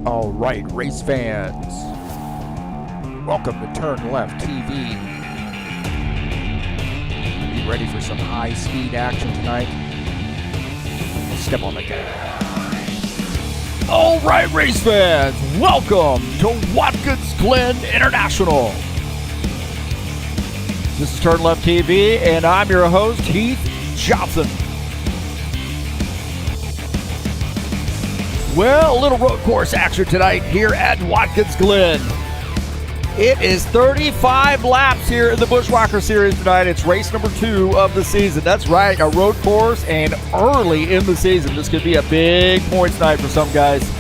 All right, race fans, welcome to TurnLeftTV. Be ready for some high-speed action tonight. Step on the gas. All right, race fans, welcome to Watkins Glen International. This is TurnLeftTV, and I'm your host, Heath Johnson. Well, a little road course action tonight here at Watkins Glen. It is 35 laps here in the Buschwackers series tonight. It's race number 2 of the season. That's right, a road course and early in the season. This could be a big points night for some guys.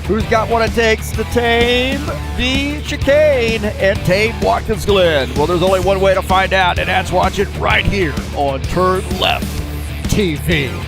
Who's got what it takes to tame the chicane and tame Watkins Glen? Well, there's only one way to find out, and that's watch it right here on TurnLeftTV.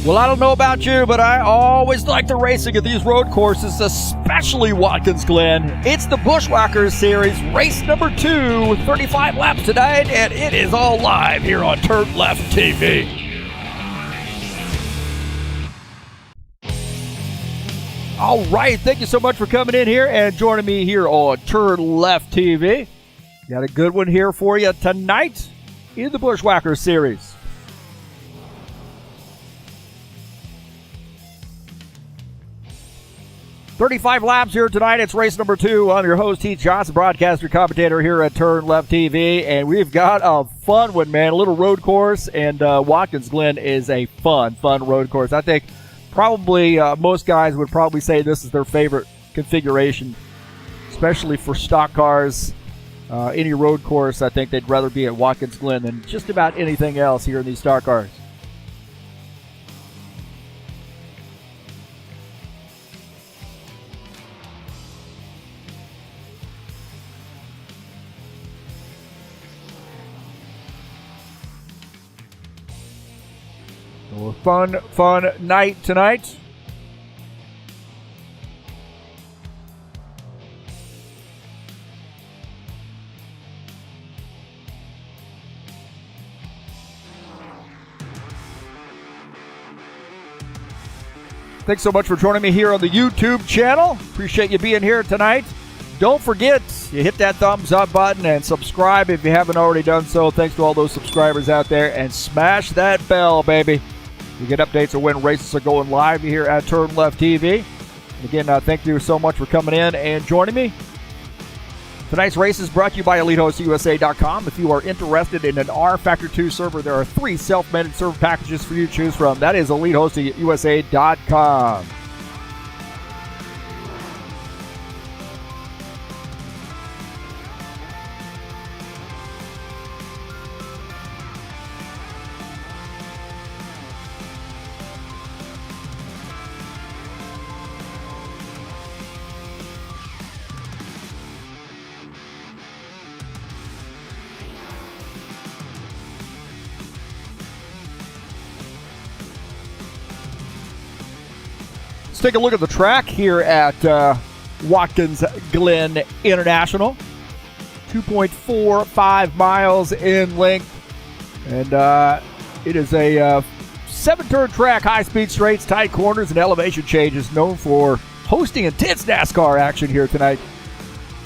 Well, I don't know about you, but I always like the racing at these road courses, especially Watkins Glen. It's the Buschwackers Series, race number 2, 35 laps tonight, and it is all live here on TurnLeftTV. All right, thank you so much for coming in here and joining me here on TurnLeftTV. Got a good one here for you tonight in the Buschwackers Series. 35 laps here tonight. It's race number 2. I'm your host, Heath Johnson, broadcaster, commentator here at TurnLeftTV, and we've got a fun one, man. A little road course, and Watkins Glen is a fun road course. I think probably most guys would probably say this is their favorite configuration, especially for stock cars. Any road course, I think they'd rather be at Watkins Glen than just about anything else here in these stock cars. So a fun night tonight. Thanks so much for joining me here on the YouTube channel. Appreciate you being here tonight. Don't forget, you hit that thumbs up button and subscribe if you haven't already done so. Thanks to all those subscribers out there. And smash that bell, baby. You get updates of when races are going live here at TurnLeftTV. Again, thank you so much for coming in and joining me. Tonight's race is brought to you by EliteHostUSA.com. If you are interested in an rFactor 2 server, there are 3 self-managed server packages for you to choose from. That is EliteHostUSA.com. Let's take a look at the track here at Watkins Glen International. 2.45 miles in length. And it is a 7-turn track, high-speed straights, tight corners, and elevation changes, known for hosting intense NASCAR action here tonight,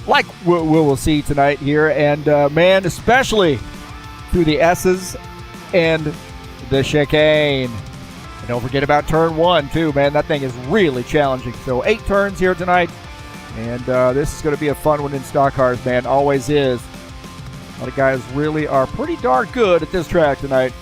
like we'll see tonight here. And, man, especially through the S's and the chicane. And don't forget about turn 1, too, man. That thing is really challenging. So 8 turns here tonight. And this is going to be a fun one in stock cars, man. Always is. A lot of guys really are pretty darn good at this track tonight.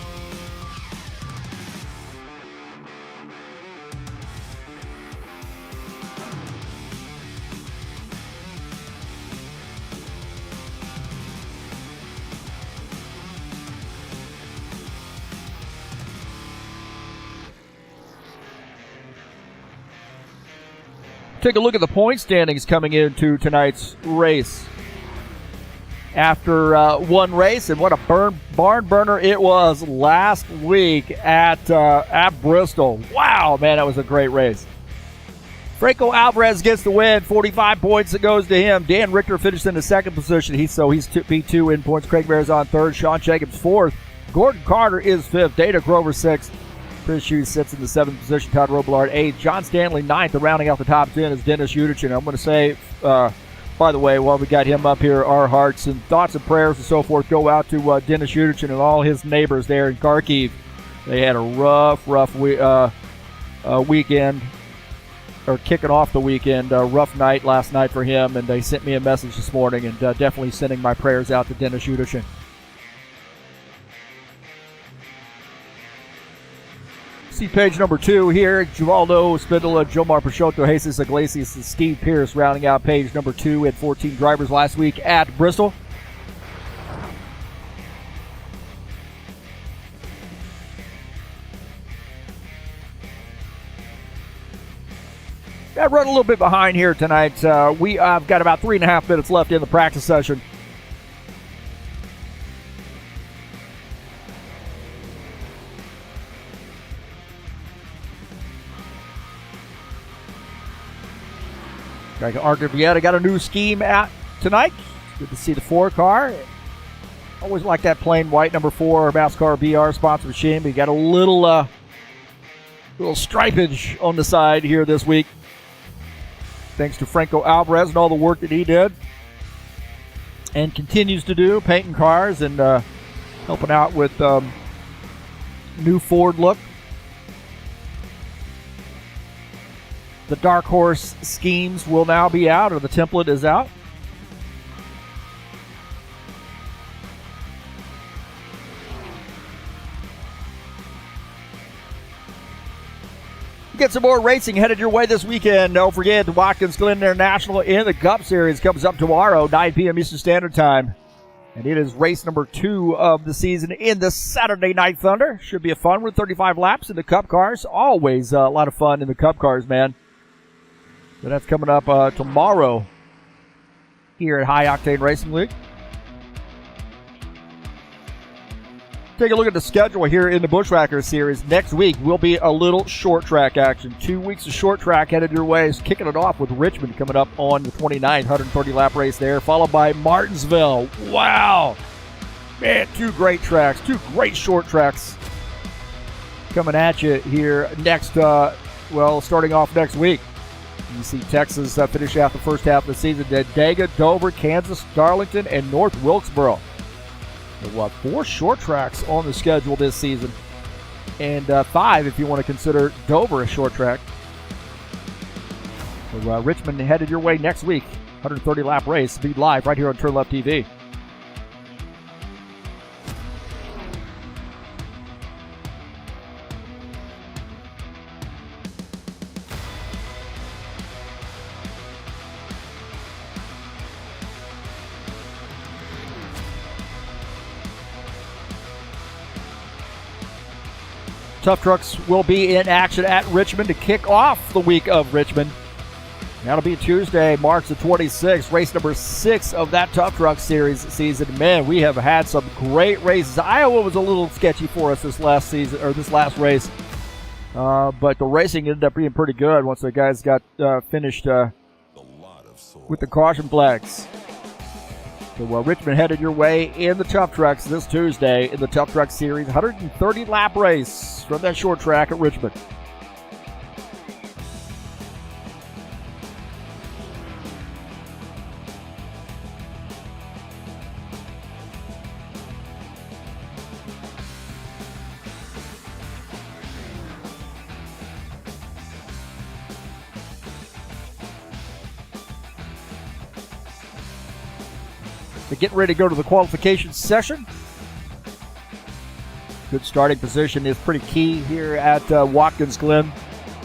Take a look at the point standings coming into tonight's race. After one race, and what a barn burner it was last week at Bristol. Wow, man, that was a great race. Franco Alvarez gets the win, 45 points that goes to him. Dan Richter finished in the second position. He's P2 in points. Craig Marizon third. Sean Jacobs fourth. Gordon Carter is fifth. Data Grover sixth. Chris Hughes sits in the seventh position. Todd Robillard eighth. John Stanley ninth. And rounding out the top 10 is Dennis Udich. And I'm going to say, by the way, while we got him up here, our hearts and thoughts and prayers and so forth go out to Dennis Udich and all his neighbors there in Kharkiv. They had a rough weekend. Or kicking off the weekend, a rough night last night for him, and they sent me a message this morning, and definitely sending my prayers out to Dennis Udich. See page number 2 here. Givaldo Spindola, Jomar Peixoto, Jesus Iglesias, and Steve Pierce rounding out page number 2. Had 14 drivers last week at Bristol. I've run a little bit behind here tonight. I've got about 3.5 minutes left in the practice session. I got a new scheme out tonight. Good to see the 4 car. Always like that plain white number 4 Nascar BR sponsor machine. But you got a little stripage on the side here this week. Thanks to Franco Alvarez and all the work that he did and continues to do, painting cars and helping out with new Ford look. The Dark Horse schemes will now be out, or the template is out. Get some more racing headed your way this weekend. Don't forget the Watkins Glen International in the Cup Series comes up tomorrow, 9 p.m. Eastern Standard Time. And it is race number 2 of the season in the Saturday Night Thunder. Should be a fun one, 35 laps in the Cup cars. Always a lot of fun in the Cup cars, man. So that's coming up tomorrow here at High Octane Racing League. Take a look at the schedule here in the Buschwackers series. Next week will be a little short track action. 2 weeks of short track headed your way. Kicking it off with Richmond coming up on the 29th, 130-lap race there, followed by Martinsville. Wow! Man, 2 great tracks, 2 great short tracks coming at you here next, starting off next week. You see Texas finish out the first half of the season. Daga, Dover, Kansas, Darlington, and North Wilkesboro. 4 short tracks on the schedule this season, and 5 if you want to consider Dover a short track. So, Richmond headed your way next week. 130-lap race, be live right here on TurnLeftTV. Tough Trucks will be in action at Richmond to kick off the week of Richmond. That'll be Tuesday, March the 26th, race number 6 of that Tough Truck Series season. Man, we have had some great races. Iowa was a little sketchy for us this last season, or this last race, but the racing ended up being pretty good once the guys got finished with the caution flags. So Richmond headed your way in the Tough Trucks this Tuesday in the Tough Truck Series 130-lap race from that short track at Richmond. Getting ready to go to the qualification session. Good starting position is pretty key here at Watkins Glen.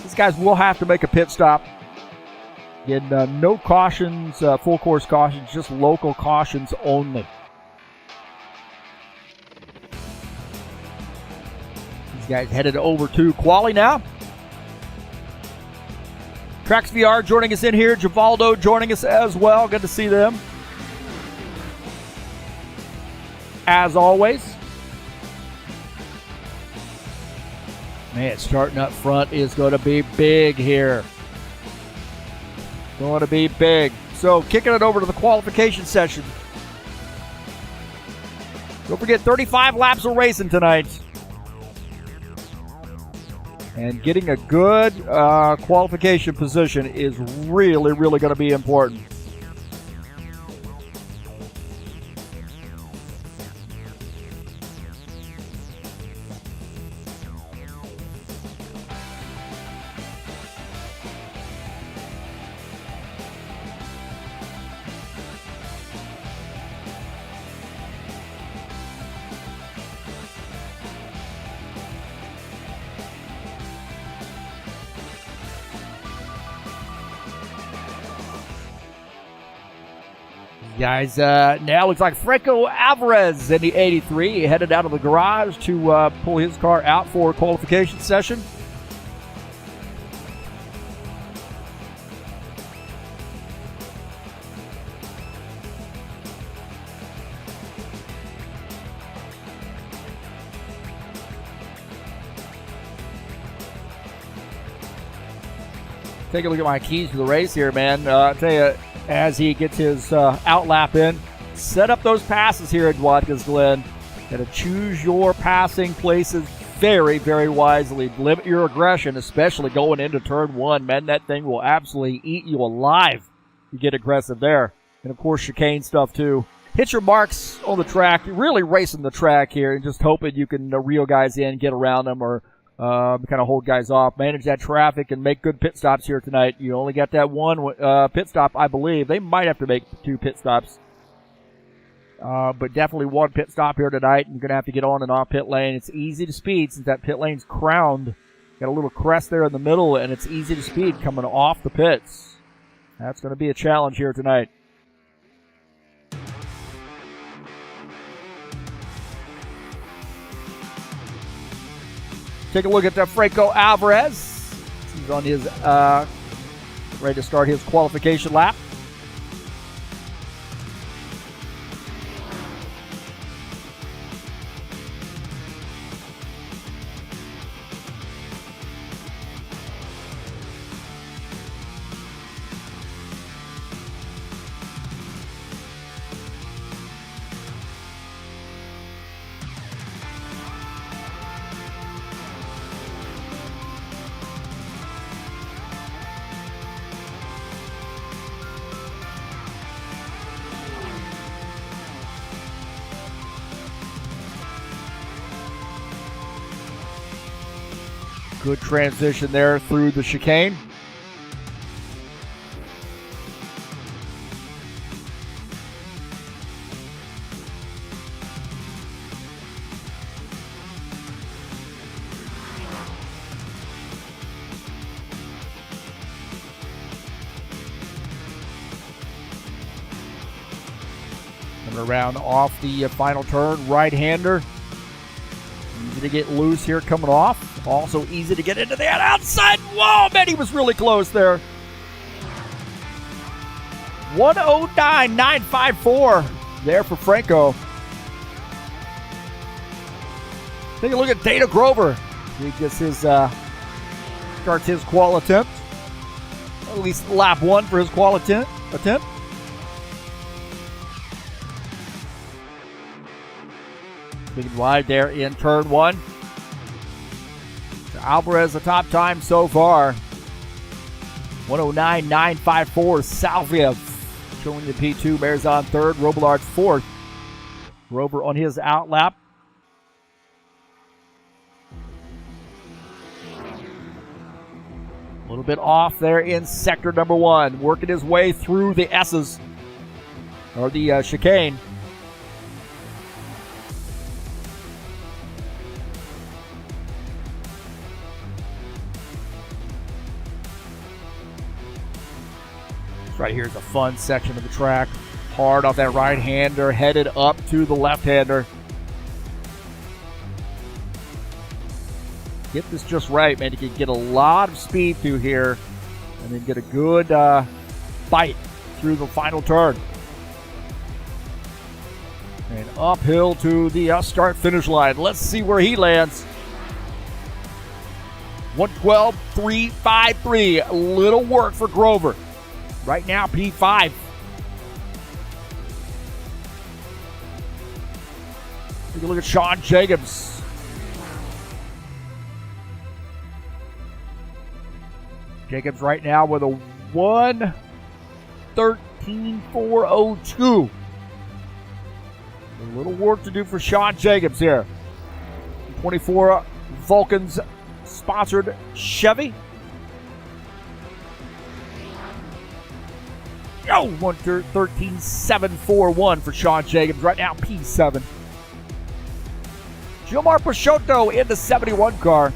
These guys will have to make a pit stop. Again, no cautions, full course cautions, just local cautions only. These guys headed over to quali now. Trax VR joining us in here. Givaldo joining us as well. Good to see them. As always. Man, starting up front is going to be big here. Going to be big. So, kicking it over to the qualification session. Don't forget, 35 laps of racing tonight. And getting a good qualification position is really, really going to be important. Guys, now looks like Franco Alvarez in the 83 headed out of the garage to pull his car out for a qualification session. Take a look at my keys to the race here, man. I'll tell you, as he gets his outlap in, set up those passes here at Watkins Glen. Got to choose your passing places very, very wisely. Limit your aggression, especially going into turn one. Man, that thing will absolutely eat you alive. You get aggressive there. And, of course, chicane stuff, too. Hit your marks on the track. You're really racing the track here and just hoping you can reel guys in, get around them, or kind of hold guys off, manage that traffic, and make good pit stops here tonight. You only got that one pit stop, I believe. They might have to make 2 pit stops. But definitely 1 pit stop here tonight. You're going to have to get on and off pit lane. It's easy to speed since that pit lane's crowned. Got a little crest there in the middle, and it's easy to speed coming off the pits. That's going to be a challenge here tonight. Take a look at Franco Alvarez. He's on his, ready to start his qualification lap. Good transition there through the chicane. Coming around off the final turn, right-hander. Easy to get loose here coming off. Also easy to get into that outside. Whoa, man, he was really close there. 109.954 there for Franco. Take a look at Dana Grover. He gets his, starts his qual attempt. At least lap 1 for his qual attempt. Big and wide there in turn 1. Alvarez, the top time so far. 109.954. Salvia showing the P2. Bears on 3rd. Robillard's 4th. Grover on his outlap. A little bit off there in sector number 1. Working his way through the S's. Or the chicane. Right here is a fun section of the track. Hard off that right-hander, headed up to the left-hander. Get this just right, man. You can get a lot of speed through here. and then get a good bite through the final turn. And uphill to the start-finish line. Let's see where he lands. 112.353. A little work for Grover. Right now, P5. Take a look at Sean Jacobs. Jacobs right now with a 1:13.402. A little work to do for Sean Jacobs here. 24 Vulcans sponsored Chevy. Oh, 1:13.741 for Sean Jacobs. Right now, P7. Gilmar Peixoto in the 71 car.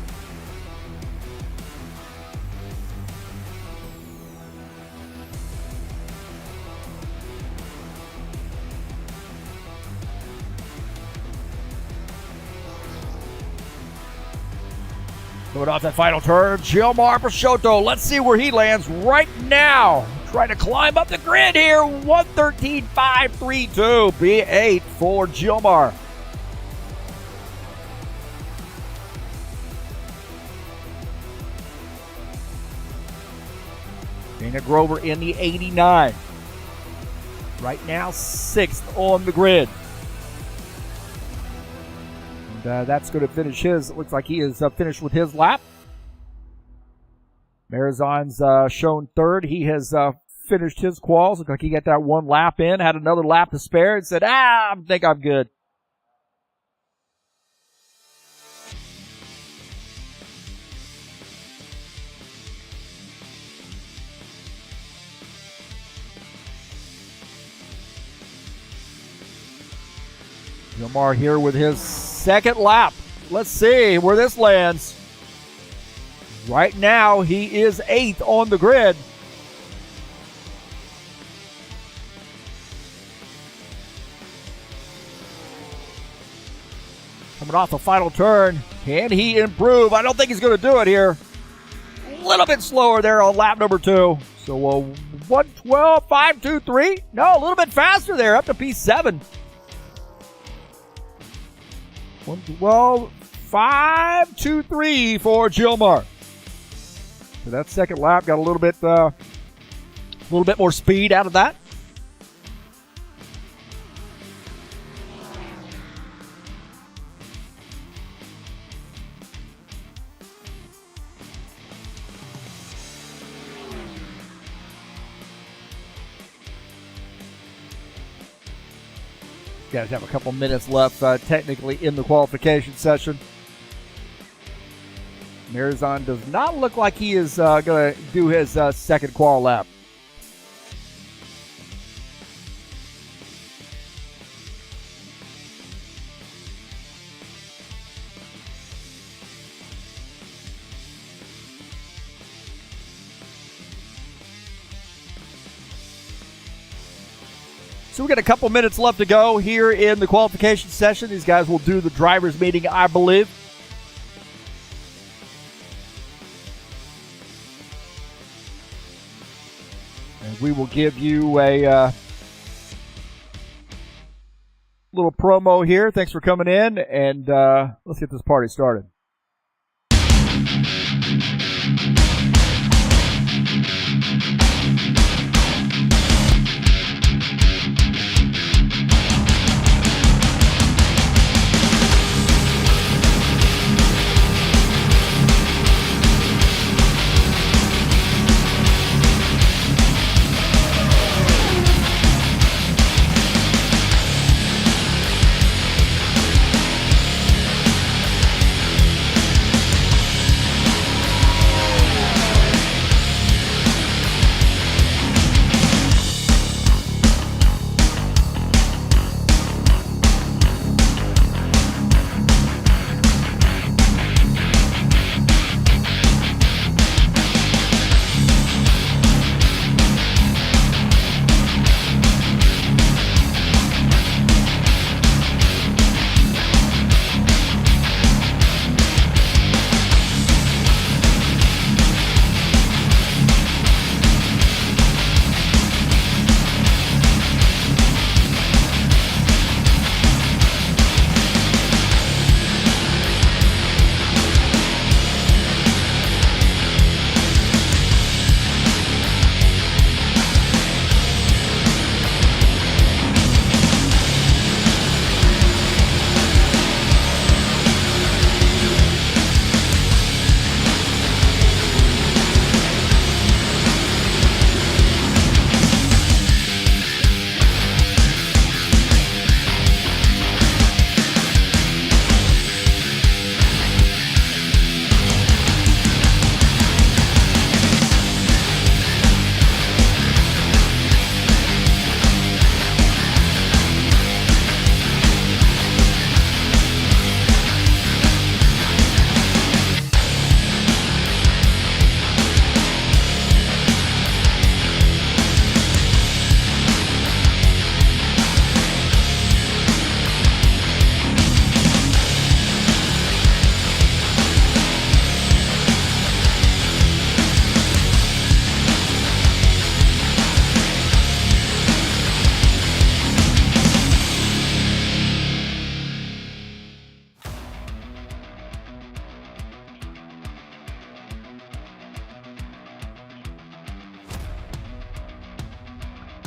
Going off that final turn, Gilmar Peixoto. Let's see where he lands right now. Trying to climb up the grid here. 1:13.532. B8 for Gilmar. Dana Grover in the 89. Right now, 6th on the grid. That's going to finish his. It looks like he is finished with his lap. Marizan's shown 3rd. He has finished his quals. Looks like he got that one lap in, had another lap to spare, and said, I think I'm good. Gilmar here with his 2nd lap. Let's see where this lands. Right now, he is 8th on the grid. Coming off the final turn. Can he improve? I don't think he's going to do it here. A little bit slower there on lap number 2. So 1:12.523. No, a little bit faster there, up to P7. 1:12.523 for Gilmar. So that 2nd lap got a little bit more speed out of that. Guys have a couple minutes left technically in the qualification session. Marizan does not look like he is going to do his 2nd qual lap. So we got a couple minutes left to go here in the qualification session. These guys will do the drivers' meeting, I believe. And we will give you a little promo here. Thanks for coming in, and let's get this party started.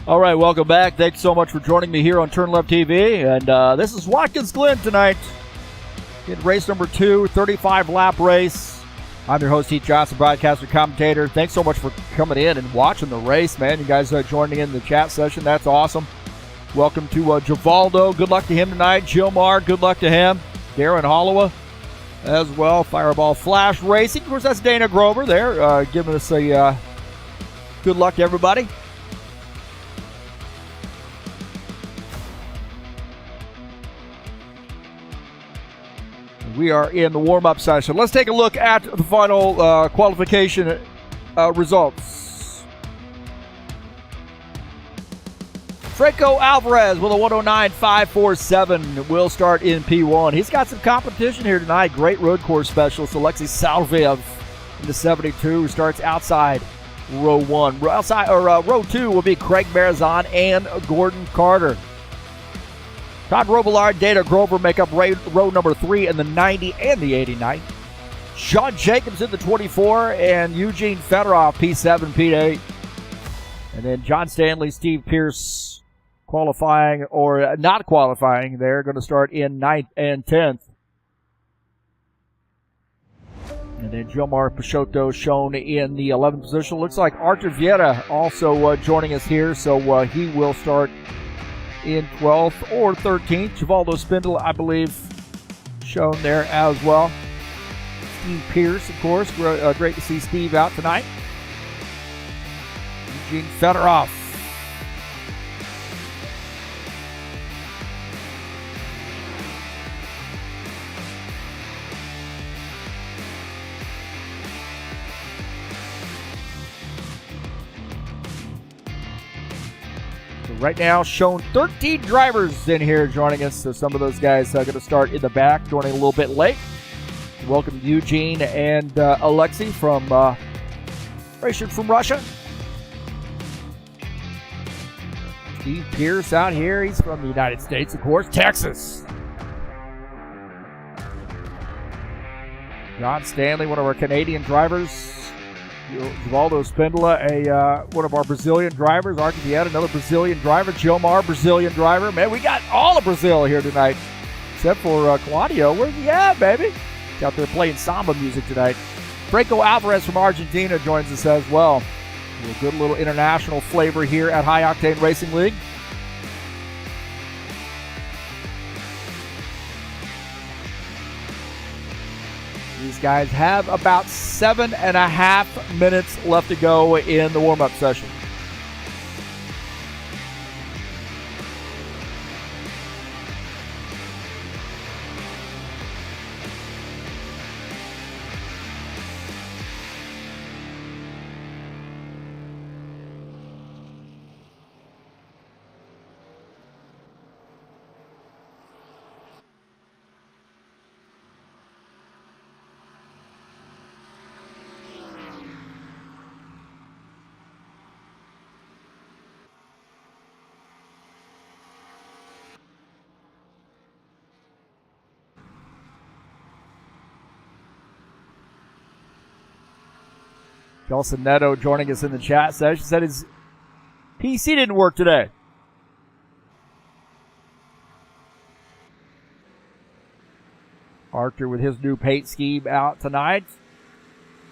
All right, welcome back. Thanks so much for joining me here on TurnLeftTV. And this is Watkins Glen tonight in race number 2, 35-lap race. I'm your host, Heath Johnson, broadcaster, commentator. Thanks so much for coming in and watching the race, man. You guys joining in the chat session. That's awesome. Welcome to Givaldo. Good luck to him tonight. Gilmar, good luck to him. Darren Holloway as well. Fireball Flash Racing. Of course, that's Dana Grover there giving us a good luck to everybody. We are in the warm-up session. Let's take a look at the final qualification results. Franco Alvarez with a 109.547 will start in P1. He's got some competition here tonight. Great road course specialist Alexei Salveev in the 72, who starts outside row 1. Row 2 will be Craig Marizon and Gordon Carter. Todd Robillard, Dana Grover make up row number 3 in the 90 and the 89. Sean Jacobs in the 24 and Eugene Fedorov, P7, P8. And then John Stanley, Steve Pierce qualifying or not qualifying. They're going to start in 9th and 10th. And then Gilmar Peixoto shown in the 11th position. Looks like Arthur Vieira also joining us here, so he will start in 12th or 13th. Givaldo Spindle, I believe, shown there as well. Steve Pierce, of course. Great to see Steve out tonight. Eugene Fedorov. Right now, shown 13 drivers in here joining us. So some of those guys are going to start in the back, joining a little bit late. Welcome Eugene and Alexei from racing from Russia. Steve Pierce out here. He's from the United States, of course, Texas. John Stanley, one of our Canadian drivers. Givaldo Spindola, one of our Brazilian drivers. Arthur Vieira, another Brazilian driver. Gilmar, Brazilian driver. Man, we got all of Brazil here tonight, except for Claudio. Where's he at, baby? He's out there playing samba music tonight. Franco Alvarez from Argentina joins us as well. A good little international flavor here at High Octane Racing League. These guys have about 7.5 minutes left to go in the warm-up session. Kelson Neto joining us in the chat session said his PC didn't work today. Arthur with his new paint scheme out tonight.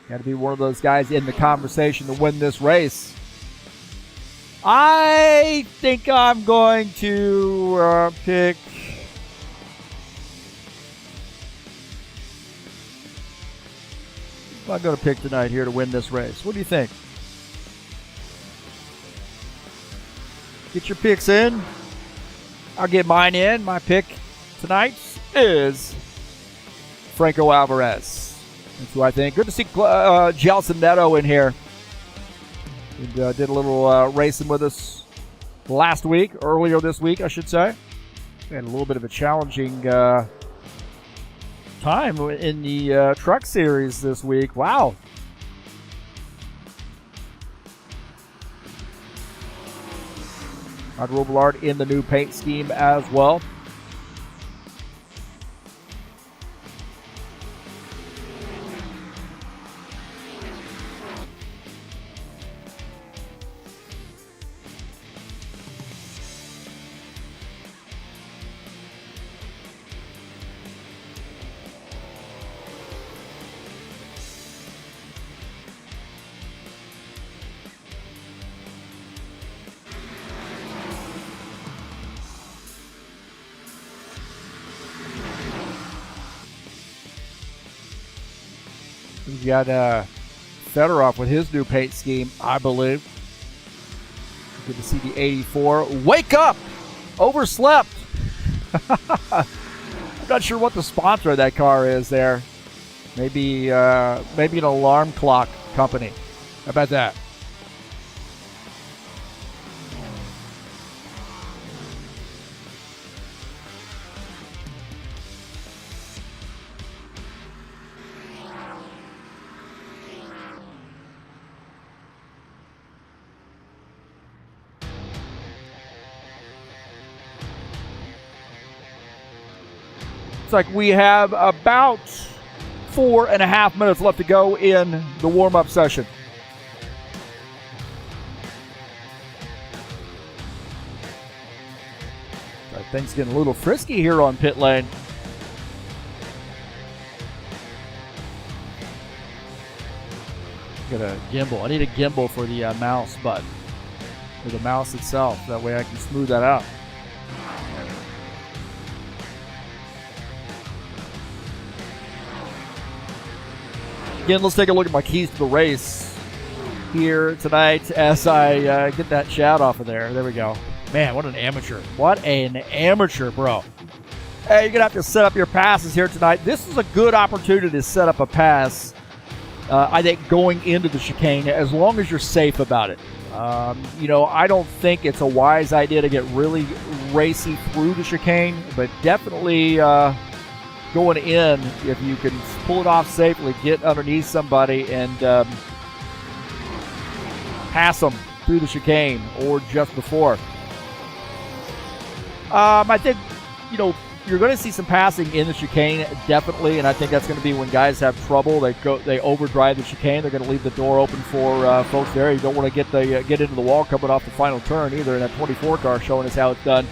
Got to be one of those guys in the conversation to win this race. I think I'm going to pick I'm going to pick tonight here to win this race. What do you think? Get your picks in. I'll get mine in. My pick tonight is Franco Alvarez. That's who I think. Good to see Gelson Neto in here. He did a little racing with us earlier this week, I should say. Had a little bit of a challenging time in the truck series this week. Wow. Todd Robillard in the new paint scheme as well. You got Fedorov with his new paint scheme, I believe. Good to see the 84. Wake up! Overslept! I'm not sure what the sponsor of that car is there. Maybe an alarm clock company. How about that? Like we have about 4.5 minutes left to go in the warm-up session. Things getting a little frisky here on pit lane. Got a gimbal. I need a gimbal for the mouse button, for the mouse itself. That way I can smooth that out. Again, let's take a look at my keys to the race here tonight as I get that shout off of there. There we go. Man, what an amateur. What an amateur, bro. Hey, you're going to have to set up your passes here tonight. This is a good opportunity to set up a pass, I think, going into the chicane, as long as you're safe about it. I don't think it's a wise idea to get really racy through the chicane, but definitely going in, if you can pull it off safely, get underneath somebody and pass them through the chicane or just before. I think, you're going to see some passing in the chicane, definitely, and I think that's going to be when guys have trouble. They overdrive the chicane. They're going to leave the door open for folks there. You don't want to get into the wall coming off the final turn either, in that 24 car showing us how it's done.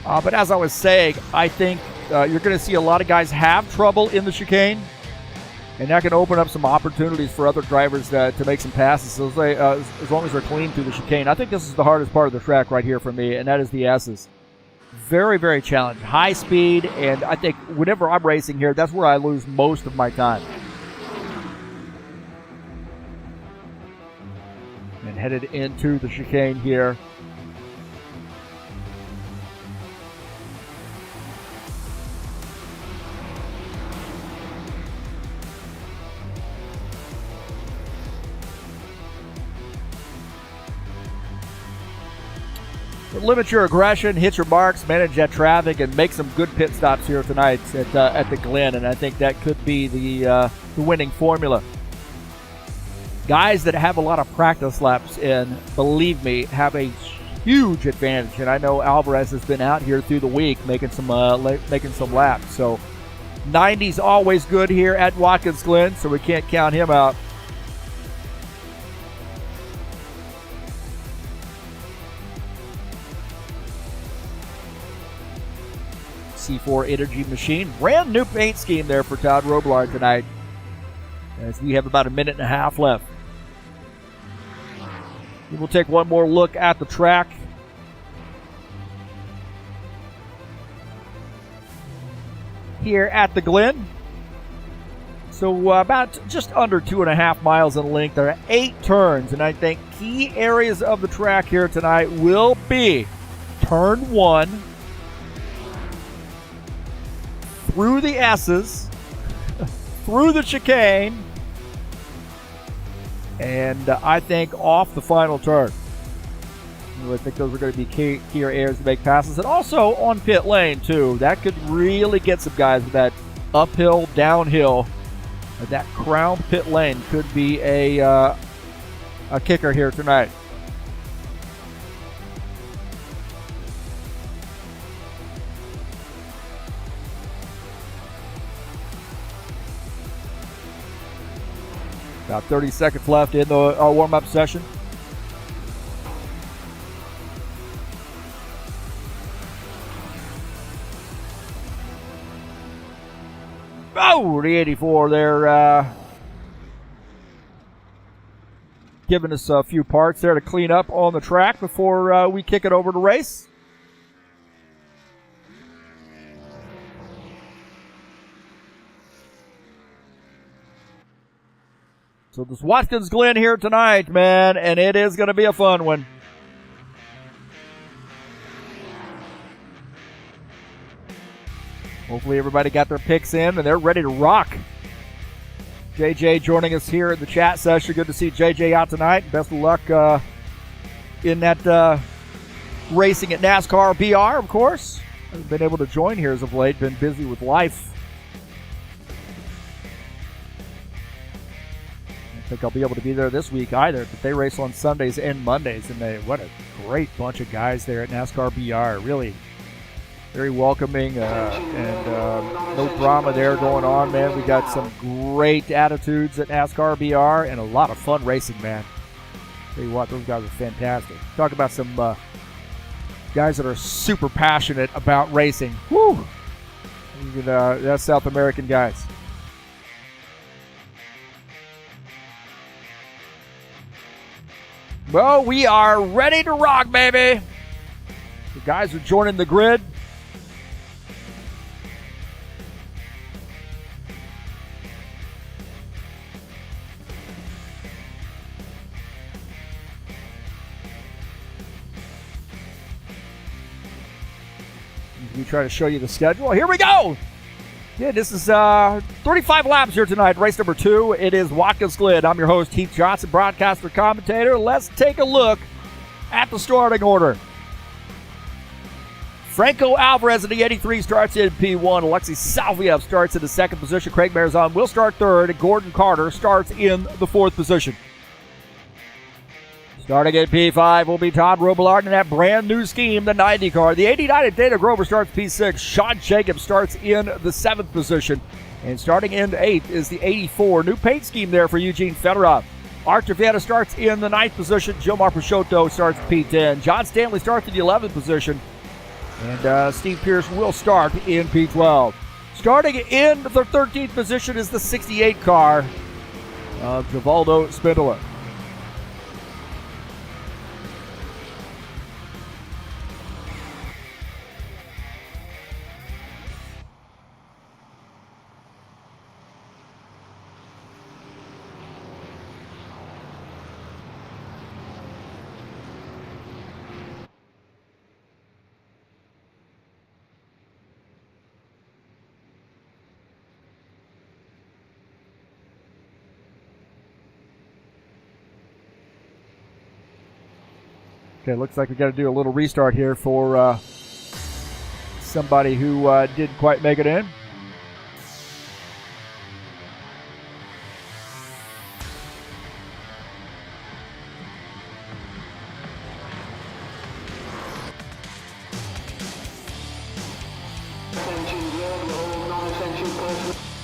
But as I was saying, I think you're going to see a lot of guys have trouble in the chicane, and that can open up some opportunities for other drivers to make some passes as long as they're clean through the chicane. I think this is the hardest part of the track right here for me, and that is the S's. Very, very challenging. High speed, and I think whenever I'm racing here, that's where I lose most of my time. And headed into the chicane here. Limit your aggression, hit your marks, manage that traffic, and make some good pit stops here tonight at the Glen. And I think that could be the winning formula. Guys that have a lot of practice laps in, believe me, have a huge advantage. And I know Alvarez has been out here through the week making some laps. So 90's always good here at Watkins Glen, so we can't count him out. C4 Energy Machine. Brand new paint scheme there for Todd Robillard tonight, as we have about a minute and a half left. We'll take one more look at the track. Here at the Glen. So about just under 2.5 miles in length. There are 8 turns, and I think key areas of the track here tonight will be turn 1, through the S's, through the chicane, and I think off the final turn. I think those are going to be key areas to make passes. And also on pit lane, too. That could really get some guys with that uphill, downhill. That crown pit lane could be a kicker here tonight. About 30 seconds left in our warm-up session. Oh, the 84 there. Giving us a few parts there to clean up on the track before we kick it over to race. So this Watkins Glen here tonight, man, and it is going to be a fun one. Hopefully everybody got their picks in and they're ready to rock. JJ joining us here in the chat session. Good to see JJ out tonight. Best of luck in that racing at NASCAR BR, of course. Haven't been able to join here as of late. Been busy with life. I don't think I'll be able to be there this week either, but they race on Sundays and Mondays, and what a great bunch of guys there at NASCAR BR. Really very welcoming, and no drama there going on, man. We got some great attitudes at NASCAR BR and a lot of fun racing, man. Tell you what, those guys are fantastic. Talk about some guys that are super passionate about racing. Woo! That's South American guys. Well, we are ready to rock, baby. The guys are joining the grid. We try to show you the schedule. Here we go. Yeah, this is 35 laps here tonight. Race number 2. It is Watkins Glen. I'm your host, Heath Johnson, broadcaster, commentator. Let's take a look at the starting order. Franco Alvarez in the 83 starts in P1. Alexei Salviev starts in the 2nd position. Craig Marizon will start 3rd. And Gordon Carter starts in the 4th position. Starting at P5 will be Todd Robillard in that brand new scheme, the 90 car. The 89 at Dana Grover starts P6. Sean Jacobs starts in the 7th position. And starting in 8th is the 84. New paint scheme there for Eugene Fedorov. Archer Vieta starts in the 9th position. Gilmar Peixoto starts P10. John Stanley starts in the 11th position. And Steve Pierce will start in P12. Starting in the 13th position is the 68 car of Givaldo Spindola. Okay, looks like we got to do a little restart here for somebody who didn't quite make it in.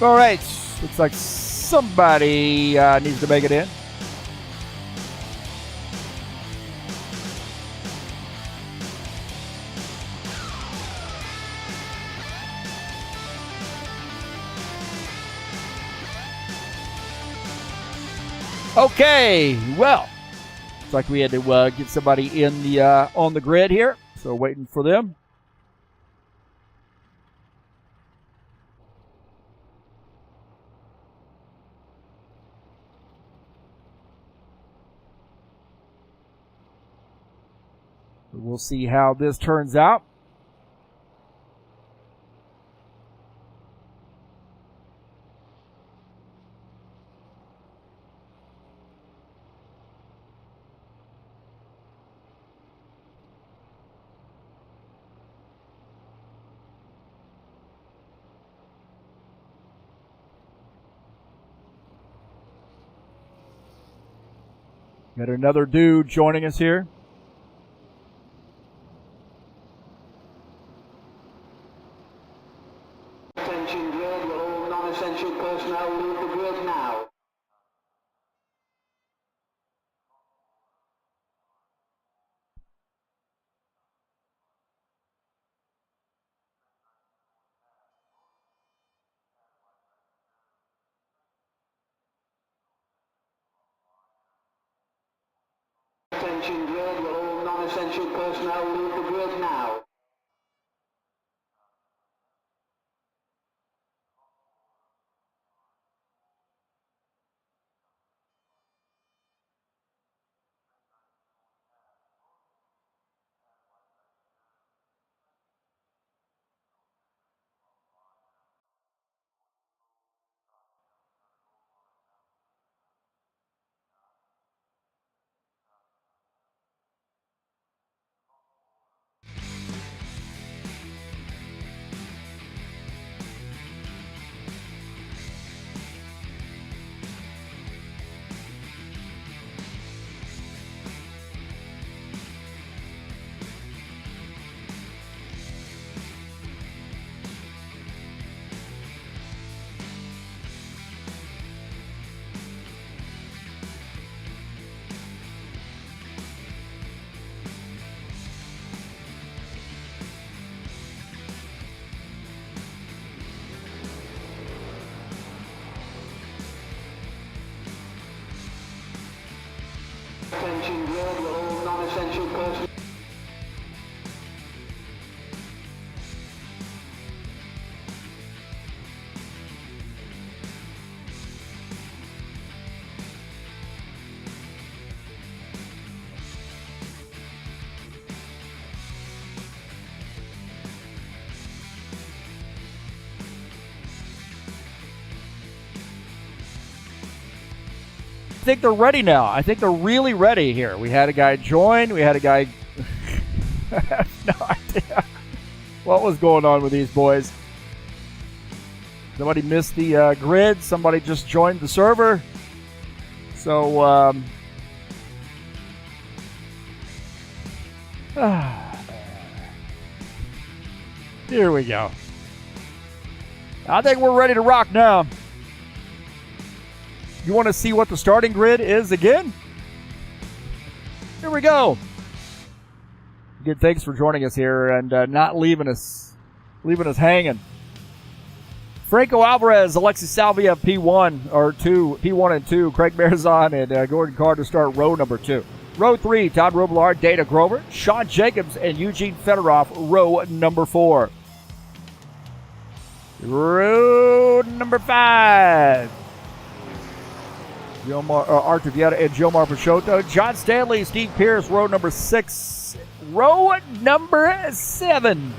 All right, looks like somebody needs to make it in. Okay, well, looks like we had to get somebody in the on the grid here, so waiting for them. We'll see how this turns out. Got another dude joining us here. Attention grid, will all non-essential personnel leave the grid now. Attention grid, will all non-essential personnel leave the grid now. attention grade, all non-essential personnel. I think they're ready now. I think they're really ready here. We had a guy join. We had a guy... I have no idea what was going on with these boys. Somebody missed the grid. Somebody just joined the server. So, here we go. I think we're ready to rock now. You want to see what the starting grid is again? Here we go. Good, thanks for joining us here and not leaving us hanging. Franco Alvarez, Alexis Salvia, P1 or 2, P1 and 2. Craig Marzon and Gordon Carter start row number 2. Row 3, Todd Robillard, Dana Grover, Sean Jacobs, and Eugene Fedorov, row number 4. Row number 5. Arthur Vieta and Gilmar Pachotto. John Stanley, Steve Pierce, row number 6. Row number 7.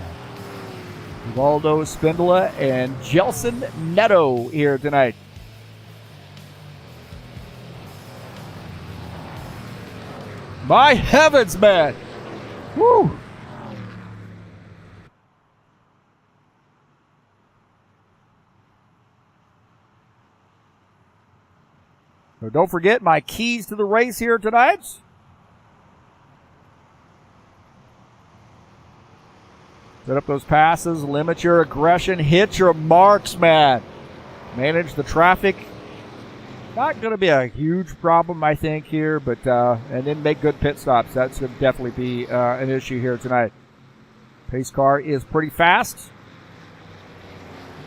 Waldo Spindola and Jelson Neto here tonight. My heavens, man. Woo. So don't forget my keys to the race here tonight. Set up those passes, limit your aggression, hit your marks, man. Manage the traffic. Not going to be a huge problem, I think, here, but and then make good pit stops. That's going to definitely be an issue here tonight. Pace car is pretty fast.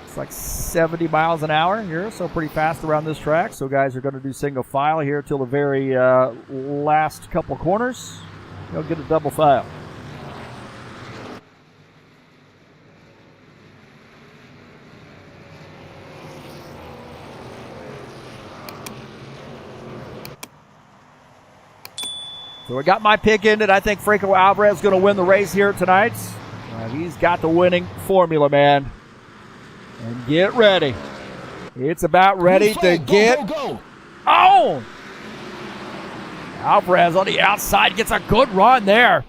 It's like 70 miles an hour here, so pretty fast around this track. So guys are going to do single file here till the very last couple corners. They'll get a double file. So we got my pick in it. I think Franco Alvarez is going to win the race here tonight. He's got the winning formula, man. And get ready. It's about ready to get on. Alvarez on the outside gets a good run there.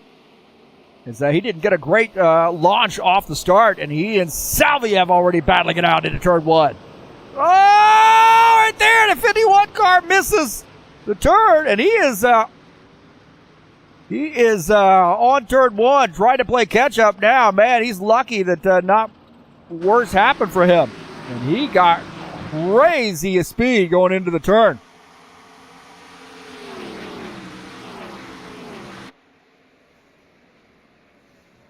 He didn't get a great launch off the start, and he and Salviev already battling it out into turn 1. Oh, right there, the 51 car misses the turn, and he is on turn 1 trying to play catch up now. Man, he's lucky that not worse happened for him. And he got crazy speed going into the turn.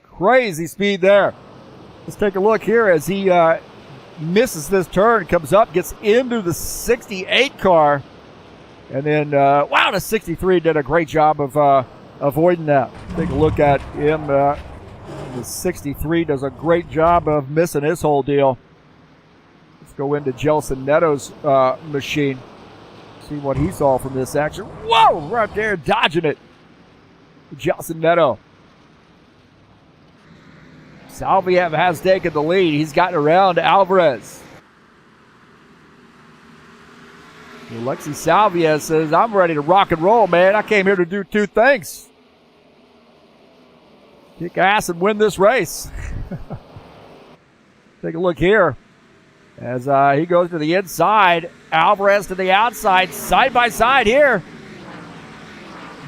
Crazy speed there. Let's take a look here as he misses this turn, comes up, gets into the 68 car. And then, wow, the 63 did a great job of avoiding that. Take a look at him. The 63 does a great job of missing his whole deal. Let's go into Jelson Neto's machine. See what he saw from this action. Whoa, right there, dodging it. Jelson Neto. Salviev has taken the lead. He's gotten around Alvarez. Alexis Salviev says, I'm ready to rock and roll, man. I came here to do 2 things. Kick ass and win this race. Take a look here as he goes to the inside. Alvarez to the outside, side by side here.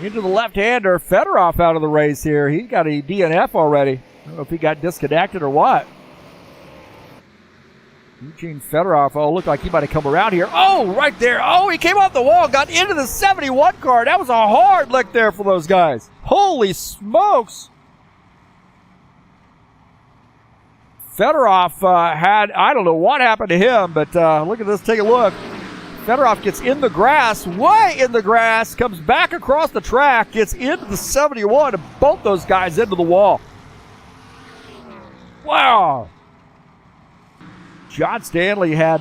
Into the left-hander. Fedorov out of the race here. He's got a DNF already. I don't know if he got disconnected or what. Eugene Fedorov, looked like he might have come around here. Oh, right there. Oh, he came off the wall, got into the 71 car. That was a hard lick there for those guys. Holy smokes. Fedorov had, I don't know what happened to him, but look at this. Take a look. Fedorov gets in the grass, way in the grass, comes back across the track, gets into the 71, and both those guys into the wall. Wow. John Stanley had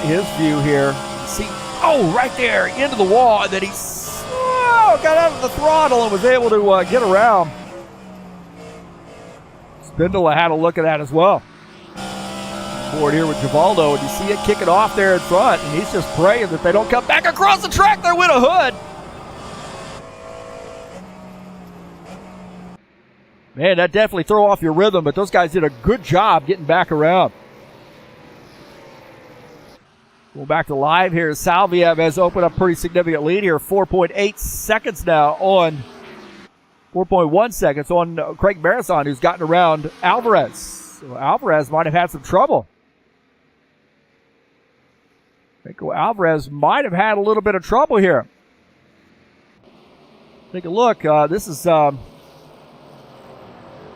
his view here. See, right there, into the wall, and then he got out of the throttle and was able to get around. Spindler had a look at that as well. Board here with Givaldo, and you see it kicking off there in front, and he's just praying that they don't come back across the track there with a hood. Man, that definitely throw off your rhythm, but those guys did a good job getting back around. Going back to live here, Salviev has opened up a pretty significant lead here, 4.8 seconds now on 4.1 seconds on Craig Marazon, who's gotten around Alvarez. So Alvarez might have had some trouble. I think Alvarez might have had a little bit of trouble here. Take a look. This is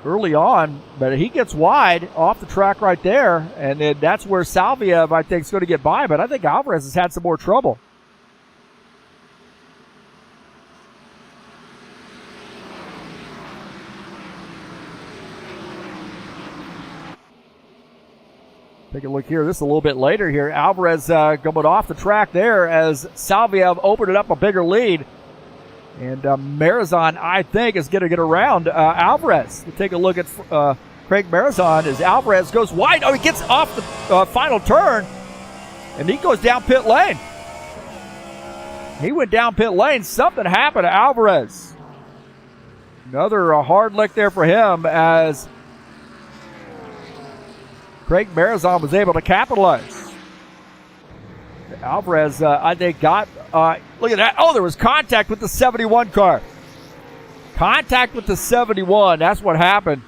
early on, but he gets wide off the track right there, and then that's where Salviev, I think, is going to get by, but I think Alvarez has had some more trouble. Take a look here. This is a little bit later here. Alvarez going off the track there as Salviev opened it up a bigger lead. And Marazon, I think, is going to get around Alvarez. We'll take a look at Craig Marazon as Alvarez goes wide. Oh, he gets off the final turn, and he goes down pit lane. He went down pit lane. Something happened to Alvarez. Another hard lick there for him as Craig Marazon was able to capitalize. Alvarez, I think, got, look at that. Oh, there was contact with the 71 car. Contact with the 71. That's what happened.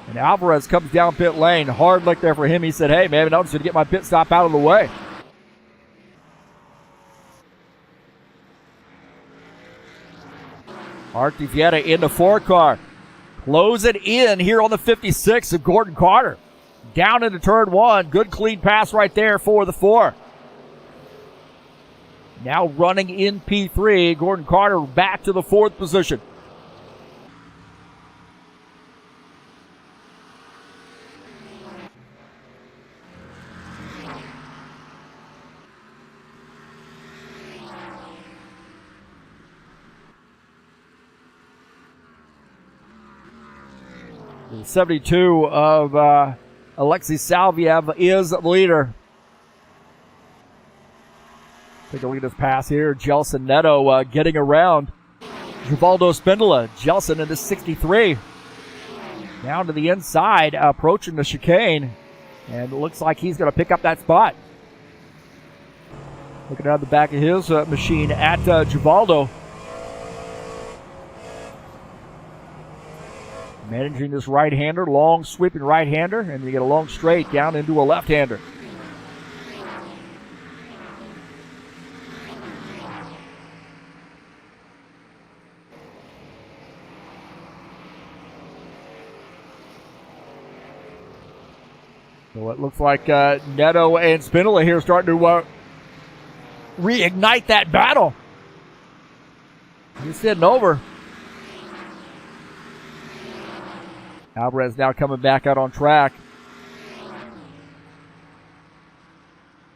And Alvarez comes down pit lane. Hard lick there for him. He said, hey, man, I'm just going to get my pit stop out of the way. Art DiVieta in the 4 car. Close it in here on the 56 of Gordon Carter. Down into turn 1. Good clean pass right there for the 4. Now running in P3. Gordon Carter back to the 4th position. The 72 of Alexei Salviev is the leader. Take a look at this pass here. Jelson Neto getting around Givaldo Spindola. Jelson in the 63. Down to the inside, approaching the chicane. And it looks like he's going to pick up that spot. Looking down the back of his machine at Givaldo. Managing this right-hander, long sweeping right-hander, and you get a long straight down into a left-hander. So it looks like Neto and Spindola here starting to reignite that battle. He's sitting over. Alvarez now coming back out on track.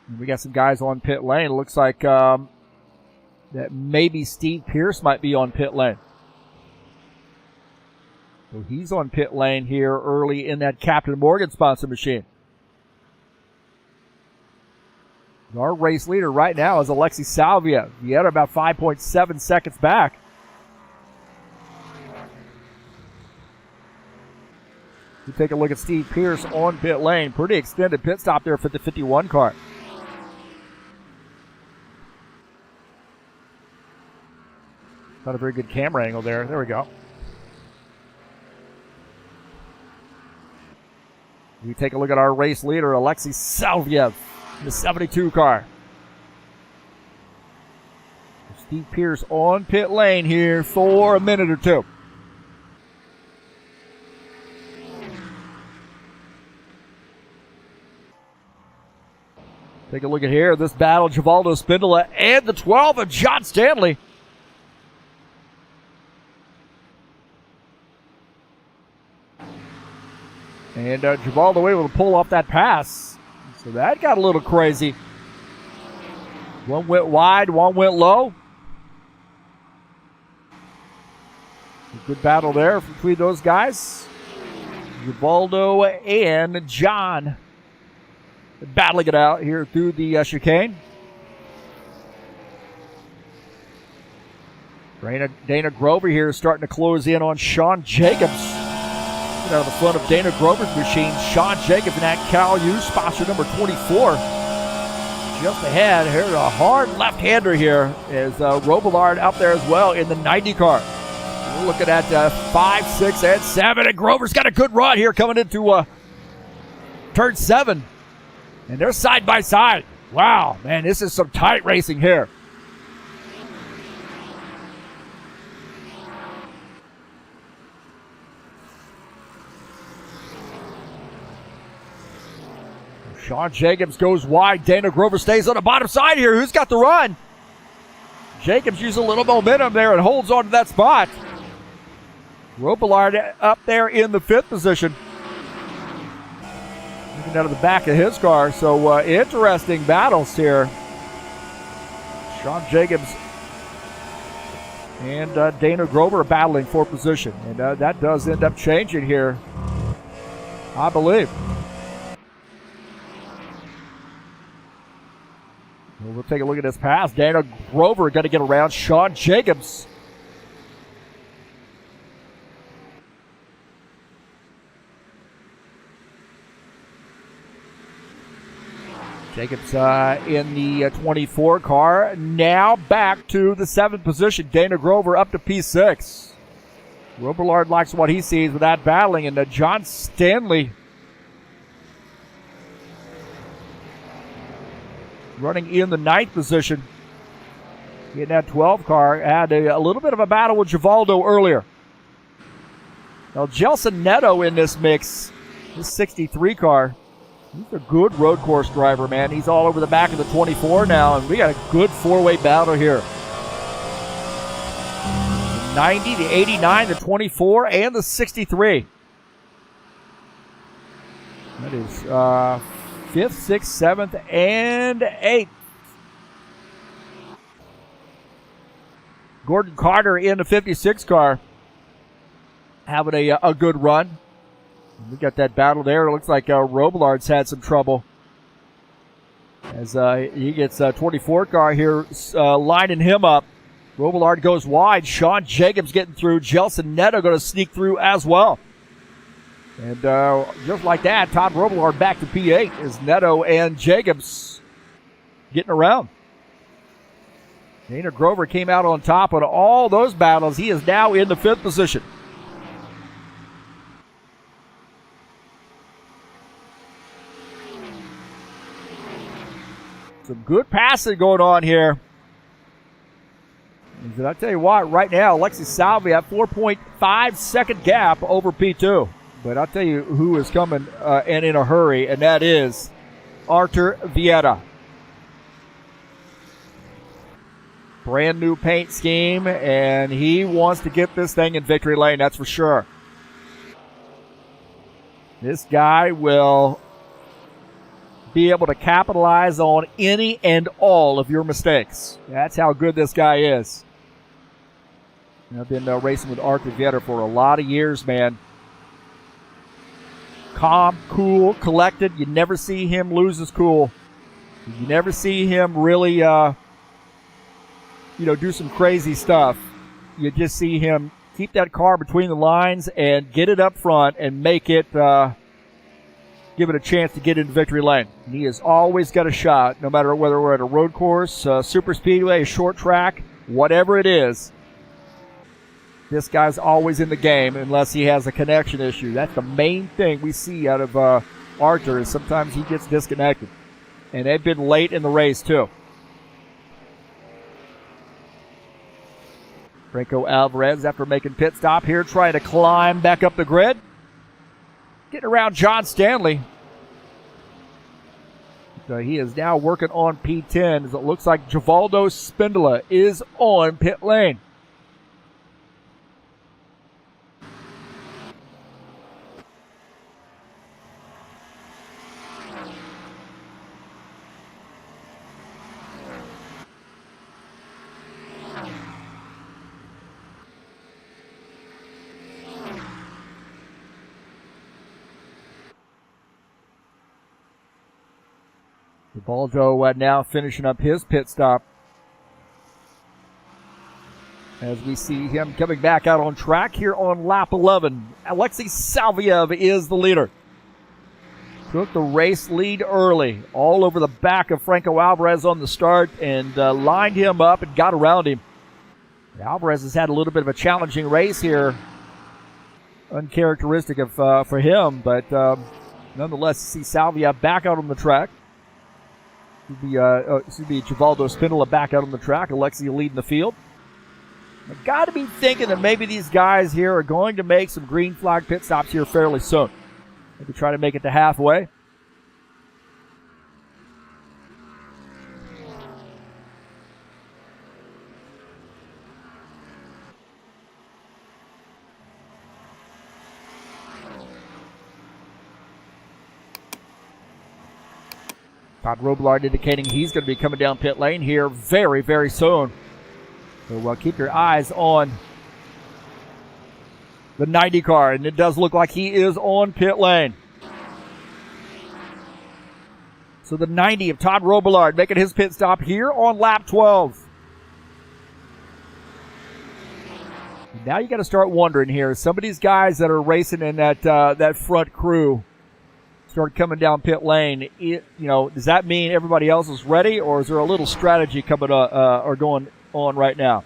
And we got some guys on pit lane. It looks like that maybe Steve Pierce might be on pit lane. So he's on pit lane here early in that Captain Morgan sponsor machine. Our race leader right now is Alexei Salviev. He had about 5.7 seconds back. You take a look at Steve Pierce on pit lane. Pretty extended pit stop there for the 51 car. Not a very good camera angle there. There we go. We take a look at our race leader, Alexei Salviev, the 72 car. Steve Pierce on pit lane here for a minute or two. Take a look at here. This battle, Givaldo Spindola and the 12 of John Stanley. And Givaldo able to pull off that pass. So that got a little crazy. One went wide, one went low. A good battle there between those guys. Givaldo and John battling it out here through the chicane. Dana Grover here starting to close in on Sean Jacobs. Get out of the front of Dana Grover's machine. Sean Jacobs in that Cal U, sponsor number 24. Just ahead, here's a hard left-hander here as Robillard out there as well in the 90 car. We're looking at 5, 6, and 7, and Grover's got a good run here coming into turn 7. And they're side by side. Wow, man, this is some tight racing here. Sean Jacobs goes wide. Dana Grover stays on the bottom side here. Who's got the run? Jacobs uses a little momentum there and holds on to that spot. Robillard up there in the 5th position. Looking out of the back of his car. So interesting battles here. Sean Jacobs and Dana Grover are battling for position. And that does end up changing here, I believe. We'll take a look at this pass. Dana Grover going to get around Sean Jacobs. Jacobs in the 24 car. Now back to the 7th position. Dana Grover up to P6. Robillard likes what he sees with that battling. And John Stanley running in the 9th position. In that 12 car. Had a little bit of a battle with Givaldo earlier. Now Gelson Neto in this mix. This 63 car. He's a good road course driver, man. He's all over the back of the 24 now, and we got a good 4-way battle here. The 90, the 89, the 24, and the 63. That is 5th, 6th, 7th, and 8th. Gordon Carter in the 56 car having a good run. We got that battle there. It looks like Robillard's had some trouble as he gets a 24 car here lining him up. Robillard goes wide. Sean Jacobs getting through. Gelson Neto going to sneak through as well. And just like that, Todd Robillard back to P8 as Neto and Jacobs getting around. Dana Grover came out on top on all those battles. He is now in the 5th position. Some good passing going on here. And I tell you what, right now, Alexis Salvi at 4.5 second gap over P2. But I'll tell you who is coming and in a hurry, and that is Artur Vieira. Brand new paint scheme, and he wants to get this thing in victory lane, that's for sure. This guy will be able to capitalize on any and all of your mistakes. That's how good this guy is. I've been racing with Artur Vieira for a lot of years, man. Calm, cool, collected. You never see him lose his cool. You never see him really, do some crazy stuff. You just see him keep that car between the lines and get it up front and make it, give it a chance to get into victory lane. And he has always got a shot, no matter whether we're at a road course, super speedway, a short track, whatever it is. This guy's always in the game unless he has a connection issue. That's the main thing we see out of Artur is sometimes he gets disconnected. And they've been late in the race, too. Franco Alvarez, after making pit stop here, trying to climb back up the grid. Getting around John Stanley. He is now working on P10 as it looks like Givaldo Spindola is on pit lane. Givaldo now finishing up his pit stop. As we see him coming back out on track here on lap 11. Alexei Salviev is the leader. Took the race lead early, all over the back of Franco Alvarez on the start, and lined him up and got around him. Alvarez has had a little bit of a challenging race here. Uncharacteristic of for him, but nonetheless, see Salviev back out on the track. Givaldo Spindola back out on the track. Alexei leading the field. I've got to be thinking that maybe these guys here are going to make some green flag pit stops here fairly soon. Maybe try to make it to halfway. Todd Robillard indicating he's going to be coming down pit lane here very, very soon. So keep your eyes on the 90 car, and it does look like he is on pit lane. So the 90 of Todd Robillard making his pit stop here on lap 12. Now you got to start wondering here. Some of these guys that are racing in that front crew start coming down pit lane. Does that mean everybody else is ready, or is there a little strategy coming or going on right now?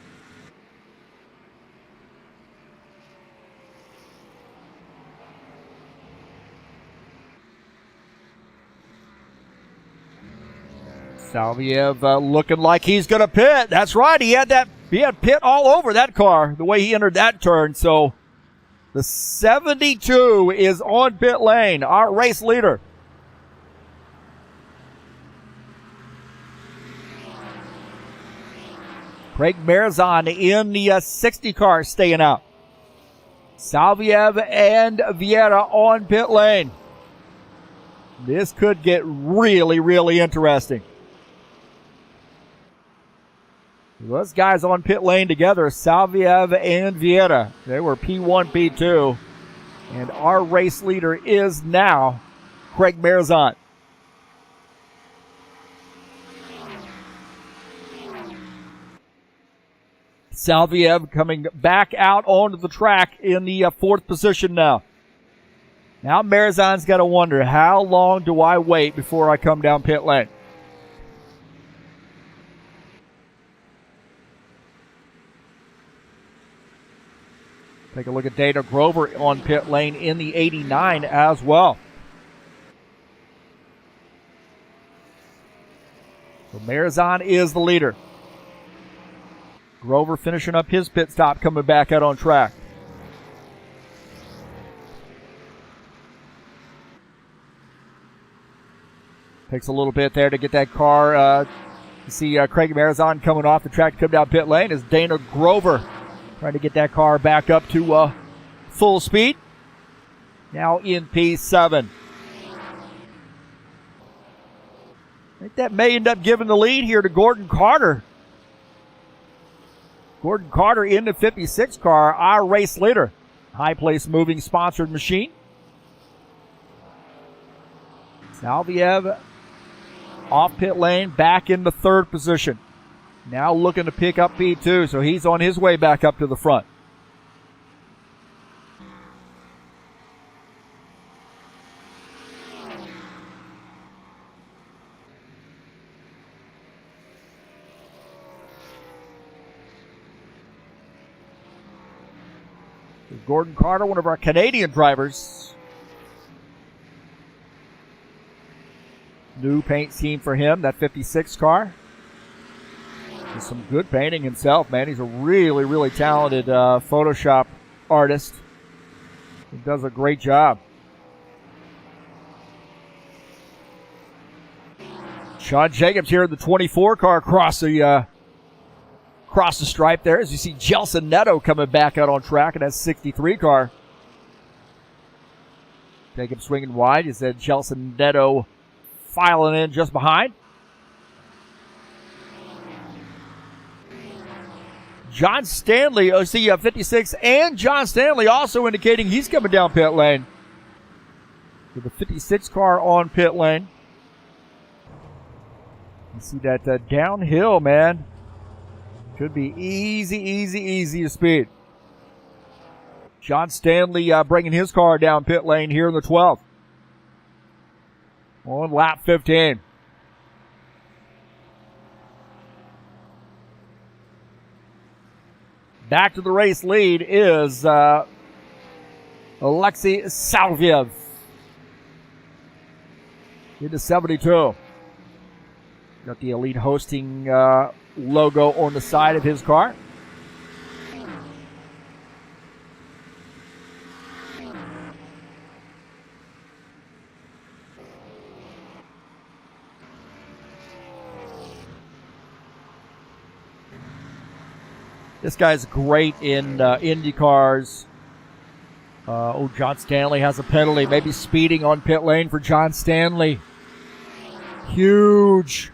Salviev looking like he's going to pit. That's right. He had pit all over that car the way he entered that turn. So the 72 is on pit lane, our race leader. Craig Marizon in the 60 car staying out. Salviev and Vieira on pit lane. This could get really, really interesting. Those guys on pit lane together, Salviev and Vieira. They were P1, P2. And our race leader is now Craig Marizon. Salviev coming back out onto the track in the fourth position now. Now Marizon's got to wonder, how long do I wait before I come down pit lane? Take a look at Dana Grover on pit lane in the 89 as well. So Marizon is the leader. Grover finishing up his pit stop, coming back out on track. Takes a little bit there to get that car. You see Craig Marizon coming off the track to come down pit lane as Dana Grover trying to get that car back up to full speed. Now in P7. I think that may end up giving the lead here to Gordon Carter. Gordon Carter in the 56 car, our race leader. High Place Moving sponsored machine. Salviev off pit lane, back in the third position. Now looking to pick up P2, so he's on his way back up to the front. Gordon Carter, one of our Canadian drivers. New paint scheme for him, that 56 car. He's some good painting himself, man. He's a really, really talented Photoshop artist. He does a great job. Sean Jacobs here in the 24 car across the stripe there, as you see Gelson Neto coming back out on track in that 63 car. Jacobs swinging wide. You said Gelson Neto filing in just behind. John Stanley, OC 56, and John Stanley also indicating he's coming down pit lane. With the 56 car on pit lane. You see that downhill, man. Could be easy to speed. John Stanley bringing his car down pit lane here in the 12th. On lap 15. Back to the race lead is Alexei Salviev. Into 72. Got the Elite Hosting logo on the side of his car. This guy's great in Indy cars. John Stanley has a penalty. Maybe speeding on pit lane for John Stanley. Huge.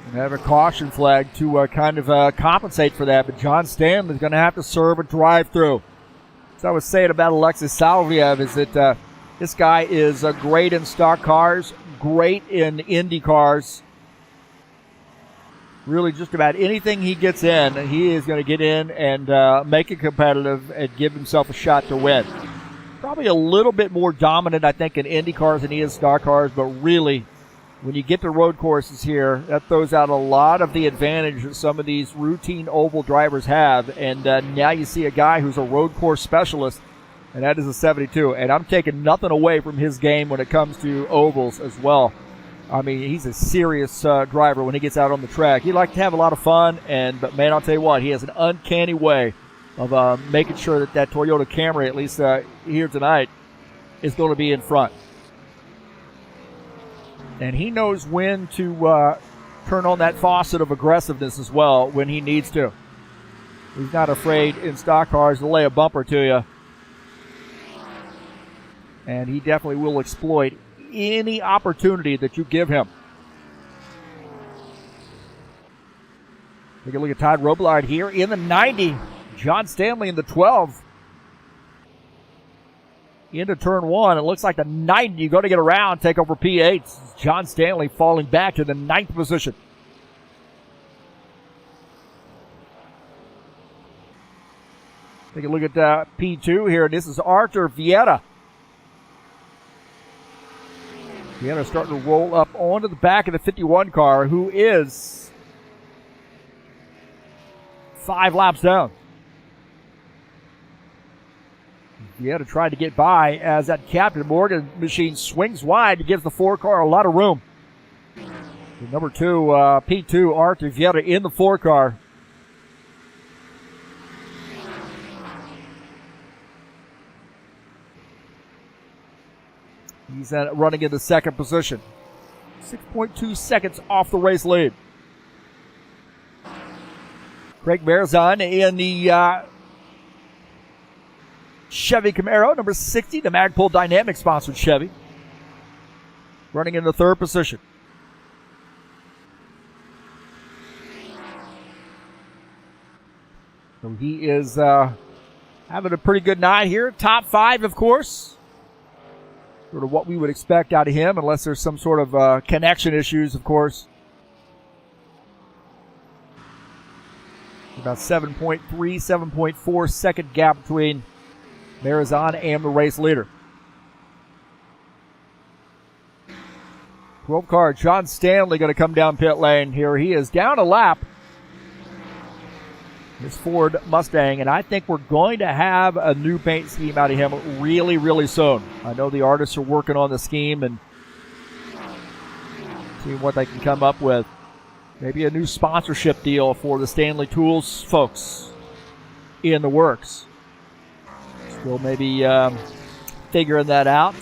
And have a caution flag to kind of compensate for that. But John Stanley's going to have to serve a drive-through. So I was saying about Alexis Salviev is that this guy is great in stock cars, great in Indy cars. Really just about anything he gets in, he is going to get in and make it competitive and give himself a shot to win. Probably a little bit more dominant, I think, in Indy cars than he is stock cars, but really, when you get to road courses here, that throws out a lot of the advantage that some of these routine oval drivers have. And now you see a guy who's a road course specialist, and that is a 72. And I'm taking nothing away from his game when it comes to ovals as well. I mean, he's a serious driver when he gets out on the track. He likes to have a lot of fun, but man, I'll tell you what, he has an uncanny way of making sure that Toyota Camry, at least here tonight, is going to be in front. And he knows when to turn on that faucet of aggressiveness as well when he needs to. He's not afraid in stock cars to lay a bumper to you. And he definitely will exploit any opportunity that you give him. Take a look at Todd Robillard here in the 90. John Stanley in the 12. Into turn one. It looks like the 90. You got to get around, take over P8. John Stanley falling back to the 9th position. Take a look at P2 here. This is Arthur Vieira. Vieira starting to roll up onto the back of the 51 car, who is 5 laps down. Vieira tried to get by as that Captain Morgan machine swings wide. It gives the 4 car a lot of room. The number 2, P2, Arthur Vieira in the 4 car. He's running in the 2nd position. 6.2 seconds off the race lead. Craig Marizon in the Chevy Camaro, number 60, the Magpul Dynamics sponsored Chevy. Running in the 3rd position. So he is having a pretty good night here. Top 5, of course. Sort of what we would expect out of him, unless there's some sort of connection issues, of course. About 7.3, 7.4 second gap between Marizon and the race leader. 12 car, John Stanley going to come down pit lane here. He is down a lap. This Ford Mustang, and I think we're going to have a new paint scheme out of him really, really soon. I know the artists are working on the scheme and seeing what they can come up with. Maybe a new sponsorship deal for the Stanley Tools folks in the works. Still maybe figuring that out.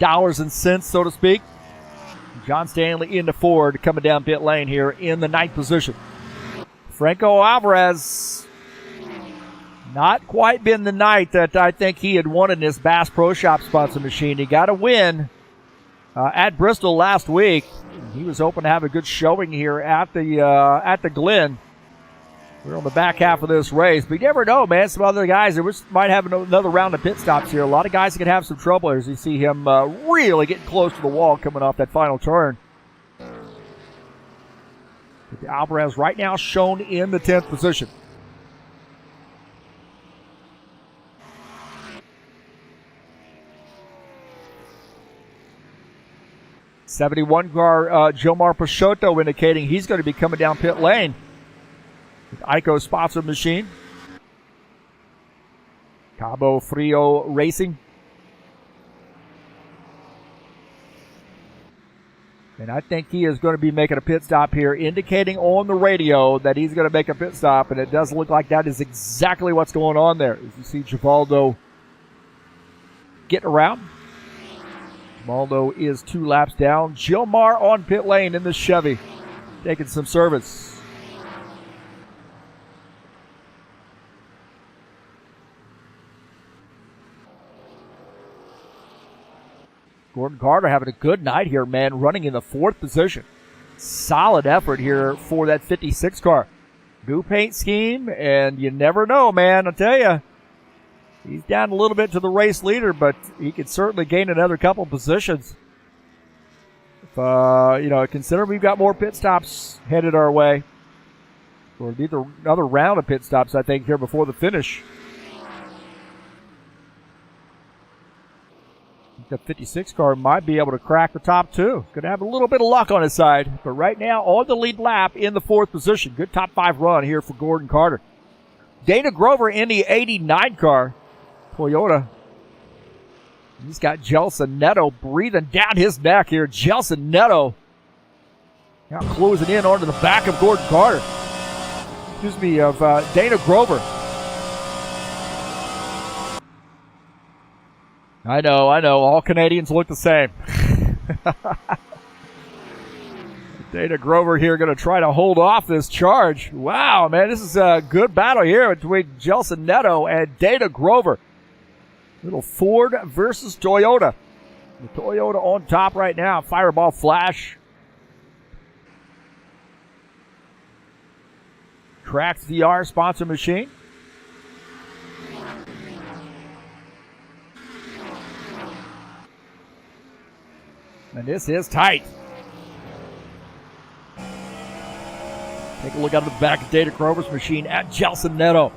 Dollars and cents, so to speak. John Stanley into Ford coming down pit lane here in the 9th position. Franco Alvarez, not quite been the night that I think he had won in this Bass Pro Shop sponsor machine. He got a win at Bristol last week. He was hoping to have a good showing here at the Glen. We're on the back half of this race, but you never know, man. Some other guys might have another round of pit stops here. A lot of guys that could have some trouble as you see him really getting close to the wall coming off that final turn. But Alvarez right now shown in the 10th position. '71 car Jomar Peixoto indicating he's going to be coming down pit lane with Ico sponsored machine. Cabo Frio Racing. And I think he is going to be making a pit stop here, indicating on the radio that he's going to make a pit stop, and it does look like that is exactly what's going on there. As you see Givaldo getting around. Givaldo is 2 laps down. Gilmar on pit lane in the Chevy, taking some service. Gordon Carter having a good night here, man, running in the 4th position. Solid effort here for that 56 car. New paint scheme, and you never know, man. I'll tell you, he's down a little bit to the race leader, but he could certainly gain another couple positions. If, consider we've got more pit stops headed our way. We'll need another round of pit stops, I think, here before the finish. The 56 car might be able to crack the top 2. Going to have a little bit of luck on his side. But right now, on the lead lap in the 4th position. Good top 5 run here for Gordon Carter. Dana Grover in the 89 car. Toyota. He's got Gelson Neto breathing down his neck here. Gelson Neto now closing in onto the back of Gordon Carter. Of Dana Grover. I know. All Canadians look the same. Dana Grover here going to try to hold off this charge. Wow, man, this is a good battle here between Gelson Neto and Dana Grover. Little Ford versus Toyota. The Toyota on top right now. Fireball Flash. Trax VR sponsor machine. And this is tight. Take a look out of the back of Dana Grover's machine at Gelson Neto.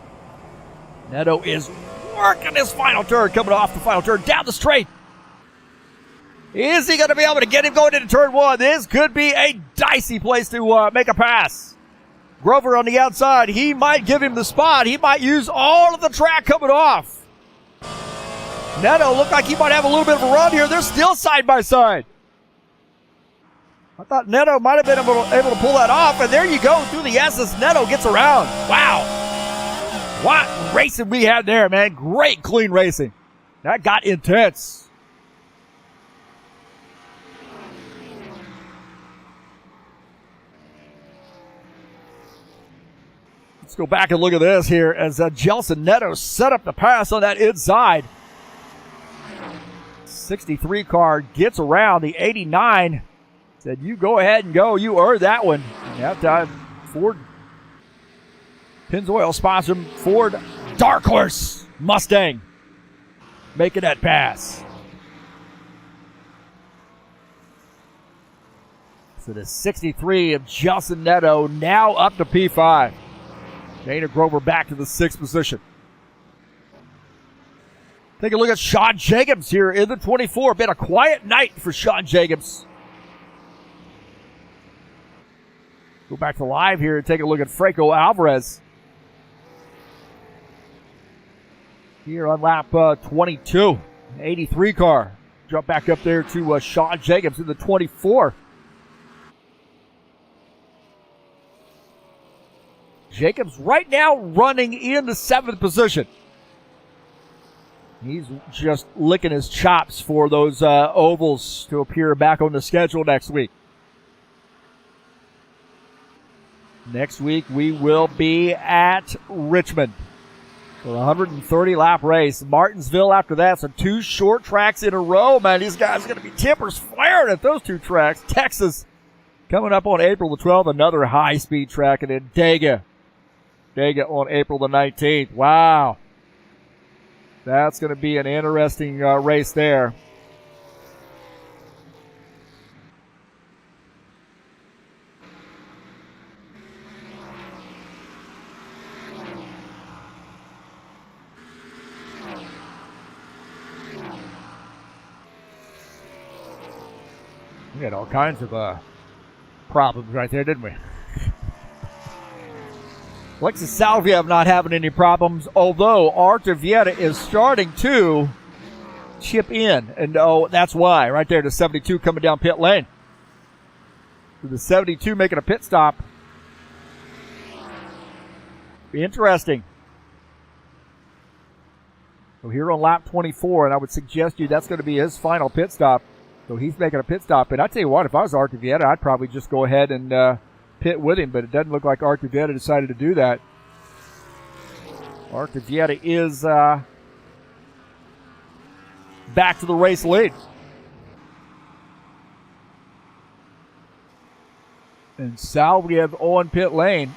Neto is working his final turn, coming off the final turn down the straight. Is he going to be able to get him going into turn 1? This could be a dicey place to make a pass. Grover on the outside. He might give him the spot. He might use all of the track coming off. Neto looked like he might have a little bit of a run here. They're still side by side. I thought Neto might have been able to pull that off, and there you go through the S's. Neto gets around. Wow. What racing we had there, man. Great clean racing. That got intense. Let's go back and look at this here as Gelson Neto set up the pass on that inside. 63 car gets around the 89. Said, you go ahead and go. You earned that one. And that time, Ford Pennzoil sponsor Ford Dark Horse Mustang making that pass. So the 63 of Gelson Neto now up to P5. Dana Grover back to the 6th position. Take a look at Sean Jacobs here in the 24. Been a quiet night for Sean Jacobs. Go back to live here and take a look at Franco Alvarez. Here on lap 22, 83 car. Jump back up there to Sean Jacobs in the 24. Jacobs right now running in the 7th position. He's just licking his chops for those ovals to appear back on the schedule next week. Next week, we will be at Richmond for a 130-lap race. Martinsville after that, so 2 short tracks in a row. Man, these guys are going to be tempers flaring at those 2 tracks. Texas coming up on April the 12th, another high-speed track, and then Dega on April the 19th. Wow. That's going to be an interesting race there. We had all kinds of problems right there, didn't we? Alexis Salviev not having any problems, although Artur Vieta is starting to chip in. And that's why. Right there, the 72 coming down pit lane. So the 72 making a pit stop. Be interesting. So here on lap 24, and I would suggest you that's going to be his final pit stop. So he's making a pit stop. And I tell you what, if I was Artur Vieta, I'd probably just go ahead and pit with him, but it doesn't look like Artur Vieta decided to do that. Artur Vieta is back to the race lead. And Salviev on pit lane,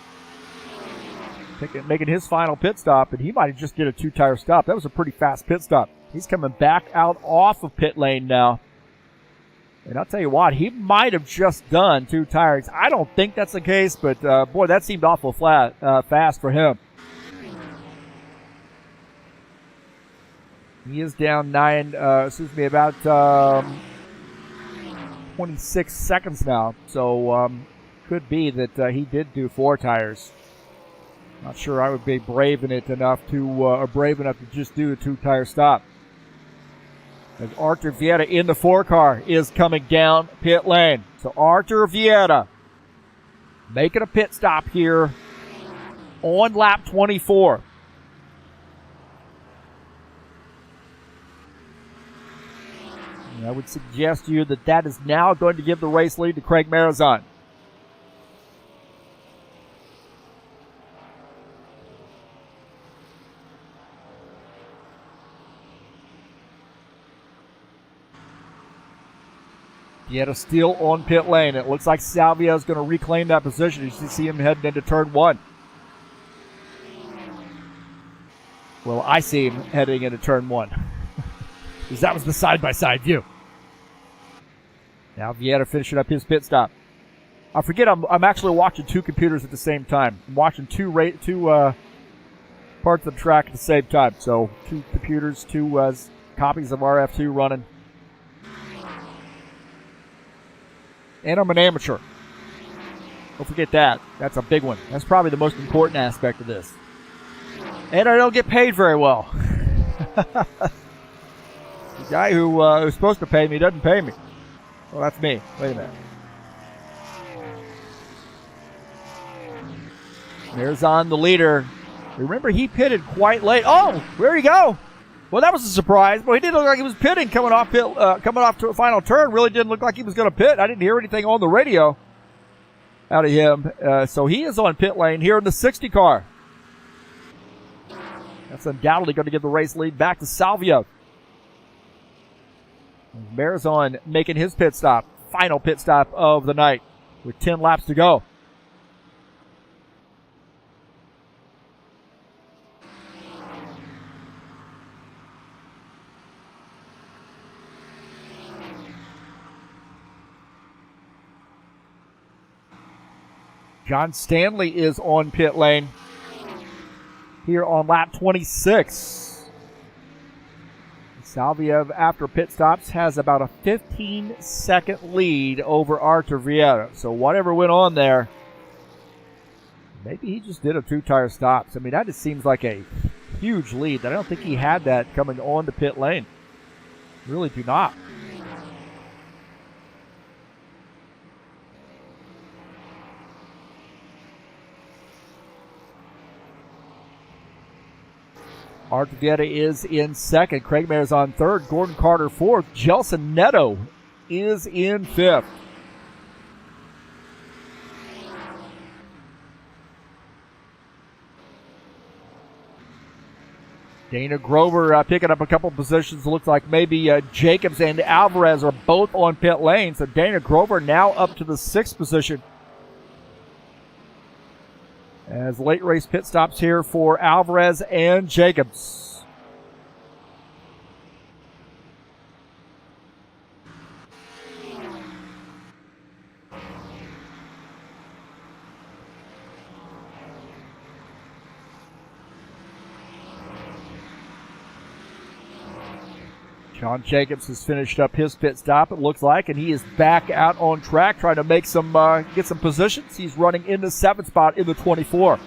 making his final pit stop, and he might have just did a 2-tire stop. That was a pretty fast pit stop. He's coming back out off of pit lane now. And I'll tell you what, he might have just done 2 tires. I don't think that's the case, but boy, that seemed awful fast for him. He is down about 26 seconds now. So could be that he did do 4 tires. Not sure I would be brave enough to just do a 2-tire stop. As Artur Vieta in the 4-car is coming down pit lane. So Artur Vieta making a pit stop here on lap 24. And I would suggest to you that is now going to give the race lead to Craig Marizon. Vieta still on pit lane. It looks like Salvia is going to reclaim that position. You see him heading into turn 1. Well, I see him heading into turn 1. Because that was the side-by-side view. Now Vieta finishing up his pit stop. I forget I'm actually watching 2 computers at the same time. I'm watching two parts of the track at the same time. So 2 computers, 2 copies of RF2 running. And I'm an amateur. Don't forget that. That's a big one. That's probably the most important aspect of this. And I don't get paid very well. The guy who is supposed to pay me doesn't pay me. Well, that's me. Wait a minute. There's on the leader. Remember, he pitted quite late. Oh, where'd he go? Well, that was a surprise. Well, he didn't look like he was pitting coming off to a final turn. Really didn't look like he was going to pit. I didn't hear anything on the radio out of him. So he is on pit lane here in the 60 car. That's undoubtedly going to give the race lead back to Salvia. Marizon making his pit stop. Final pit stop of the night with 10 laps to go. John Stanley is on pit lane here on lap 26. Salviev, after pit stops, has about a 15-second lead over Artur Vieta. So whatever went on there, maybe he just did a 2-tire stop. I mean, that just seems like a huge lead. I don't think he had that coming on to pit lane. Really do not. Arthur Vieta is in second. Craig Mayer's on third. Gordon Carter fourth. Gelson Neto is in fifth. Dana Grover picking up a couple positions. Looks like maybe Jacobs and Alvarez are both on pit lane. So Dana Grover now up to the sixth position. As late race pit stops here for Alvarez and Jacobs. John Jacobs has finished up his pit stop, it looks like, and he is back out on track trying to make some get some positions. He's running in the seventh spot in the 24.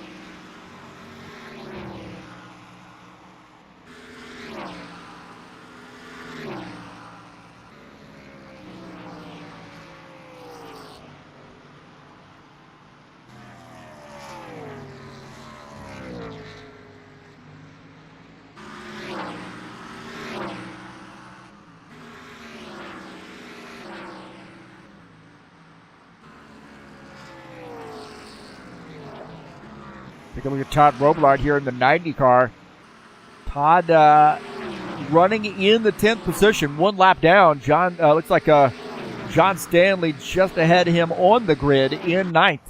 Take a look at Todd Robillard here in the 90 car. Todd running in the 10th position, one lap down. John looks like John Stanley just ahead of him on the grid in 9th.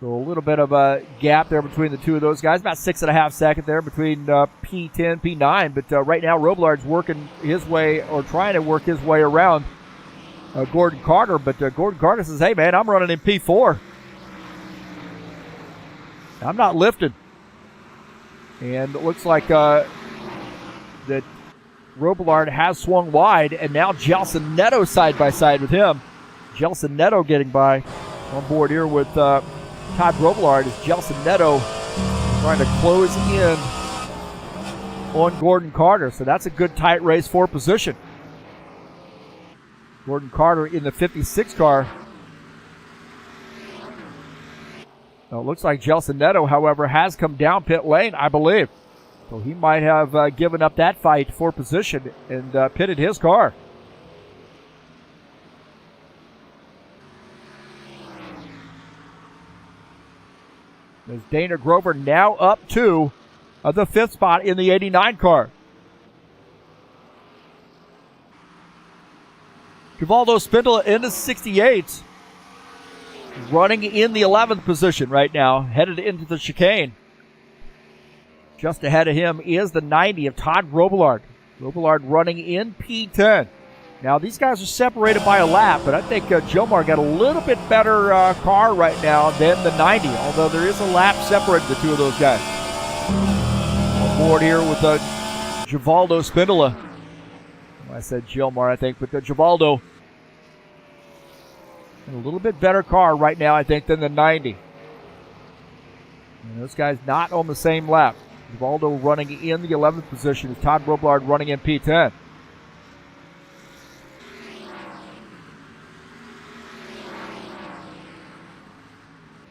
So a little bit of a gap there between the two of those guys. About 6.5 seconds there between P10, P9. But right now Robillard's working his way, or trying to work his way around Gordon Carter. But Gordon Carter says, hey man, I'm running in P4. I'm not lifting. And it looks like that Robillard has swung wide, and now Gelson Neto side by side with him. Gelson Neto getting by on board here with Todd Robillard as Gelson Neto trying to close in on Gordon Carter. So that's a good tight race for position. Gordon Carter in the 56 car. Now, it looks like Gelson Neto, however, has come down pit lane, I believe. So he might have given up that fight for position and pitted his car. As Dana Grover now up to the 5th spot in the 89 car. Givaldo Spindola in the 68. Running in the 11th position right now, headed into the chicane. Just ahead of him is the 90 of Todd Robillard. Robillard running in P10. Now, these guys are separated by a lap, but I think Jomar got a little bit better car right now than the 90, although there is a lap separating the two of those guys. On board here with Givaldo Spindola. I said Jomar, I think, but Givaldo. A little bit better car right now, I think, than the 90. And those guys not on the same lap. Givaldo running in the 11th position as Todd Robillard running in P10.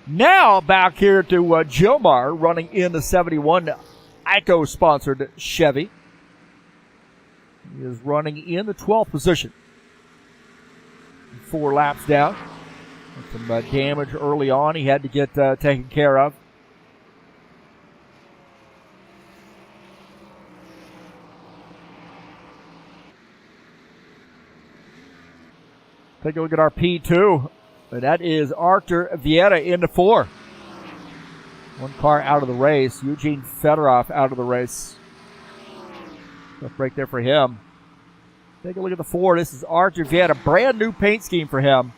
Now back here to Jomar running in the 71 ICO-sponsored Chevy. He is running in the 12th position. 4 laps down. Some damage early on he had to get taken care of. Take a look at our P2. And that is Arthur Vieta into 4. One car out of the race. Eugene Fedorov out of the race. Tough break there for him. Take a look at the 4. This is Arthur Vieta. Brand new paint scheme for him.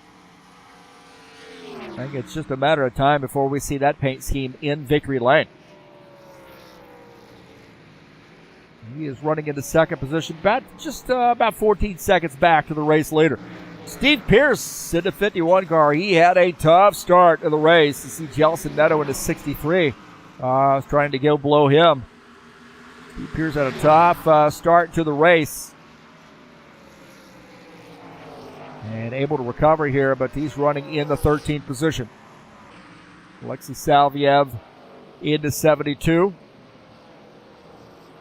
I think it's just a matter of time before we see that paint scheme in victory lane. He is running into second position, about 14 seconds back to the race leader. Steve Pierce in the 51 car. He had a tough start of the race. You see Gelson Neto in the 63. Was trying to go below him. Steve Pierce had a tough start to the race. And able to recover here, but he's running in the 13th position. Alexei Salviev into 72.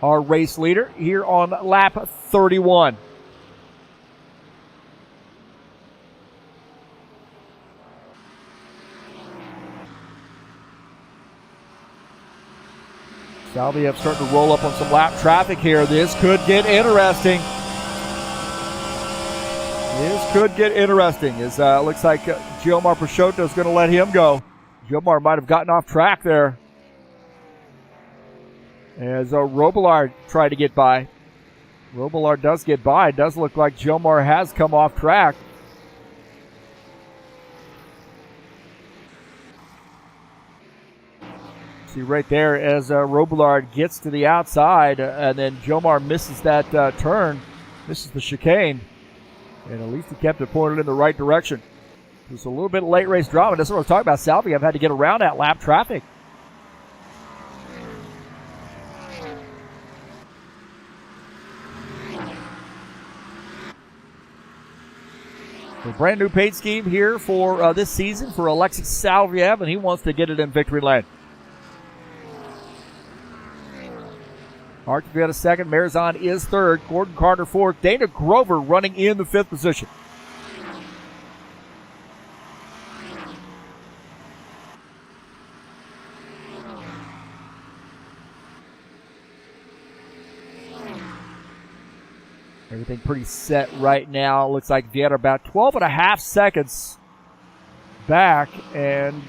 our race leader here on lap 31. Salviev starting to roll up on some lap traffic here. This could get interesting. This could get interesting. It looks like Gilmar Peixoto is going to let him go. Gilmar might have gotten off track there. As Robillard tried to get by. Robillard does get by. It does look like Gilmar has come off track. See right there as Robillard gets to the outside, and then Gilmar misses that turn, misses the chicane, and at least he kept it pointed in the right direction. It was a little bit late race drama. That's what I was talking about. Salviev had to get around that lap traffic. A brand new paint scheme here for this season for Alexis Salviev, and he wants to get it in victory lane. Archer Vieta second, Marizon is third, Gordon Carter fourth, Dana Grover running in the fifth position. Everything pretty set right now. Looks like Vieta about 12 and a half seconds back, and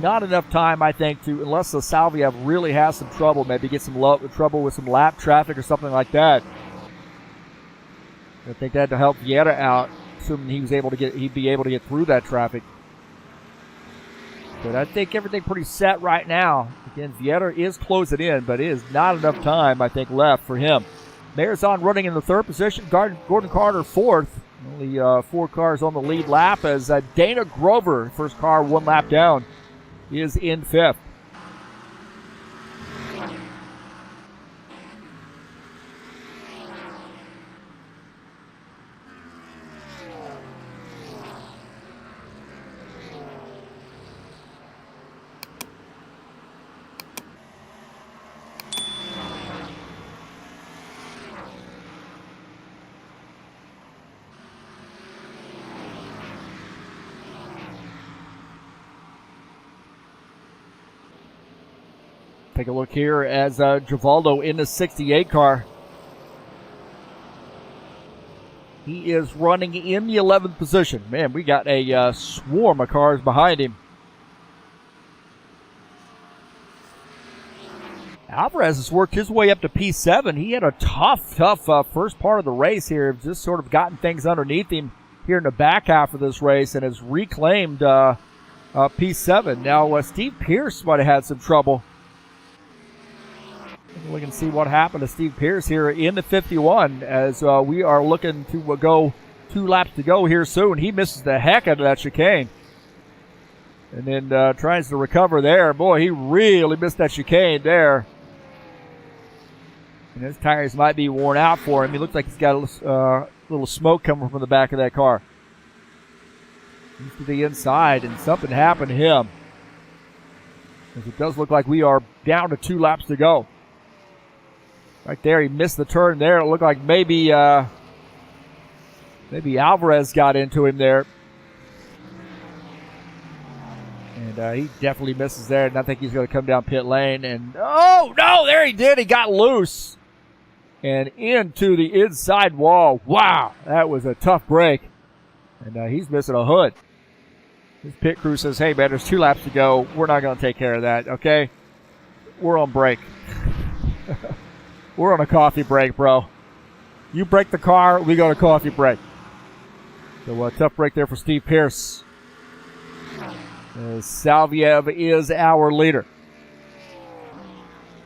not enough time, I think, to, unless the Salviev really has some trouble, maybe get some trouble with some lap traffic or something like that. I think that to help Vieta out, assuming he'd be able to get through that traffic. But I think everything pretty set right now. Again, Vieta is closing in, but it is not enough time, I think, left for him. Marizon running in the third position, Gordon Carter fourth. Only 4 cars on the lead lap as Dana Grover, first car 1 lap down, is in fifth. Take a look here as Givaldo in the 68 car. He is running in the 11th position. Man, we got a swarm of cars behind him. Alvarez has worked his way up to P7. He had a tough first part of the race here. Just sort of gotten things underneath him here in the back half of this race and has reclaimed P7. Now, Steve Pierce might have had some trouble. We can see what happened to Steve Pierce here in the 51 as we are looking to go 2 laps to go here soon. He misses the heck out of that chicane. And then tries to recover there. Boy, he really missed that chicane there. And his tires might be worn out for him. He looks like he's got a little smoke coming from the back of that car. He's to the inside, and something happened to him. As it does look like we are down to 2 laps to go. Right there, he missed the turn there. It looked like maybe Alvarez got into him there. And he definitely misses there, and I think he's going to come down pit lane. And, oh, no, there he did. He got loose and into the inside wall. Wow, that was a tough break. And he's missing a hood. His pit crew says, hey, man, there's 2 laps to go. We're not going to take care of that, okay? We're on break. We're on a coffee break, bro. You break the car, we go to coffee break. So a tough break there for Steve Pierce. Salviev is our leader.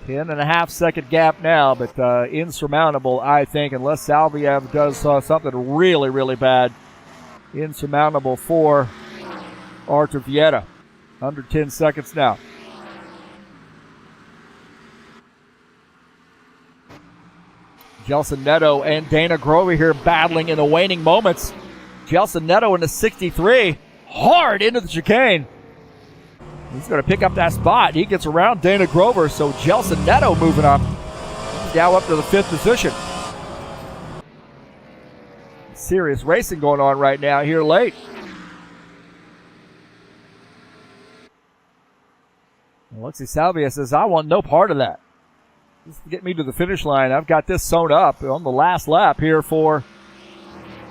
10.5 second gap now, but insurmountable, I think, unless Salviev does something really, really bad. Insurmountable for Artur Vieta. Under 10 seconds now. Gelson Neto and Dana Grover here battling in the waning moments. Gelson Neto in the 63, hard into the chicane. He's going to pick up that spot. He gets around Dana Grover, so Gelson Neto moving up. He's now up to the 5th position. Serious racing going on right now here late. Alexi Salvia says, I want no part of that. Just to get me to the finish line. I've got this sewn up on the last lap here for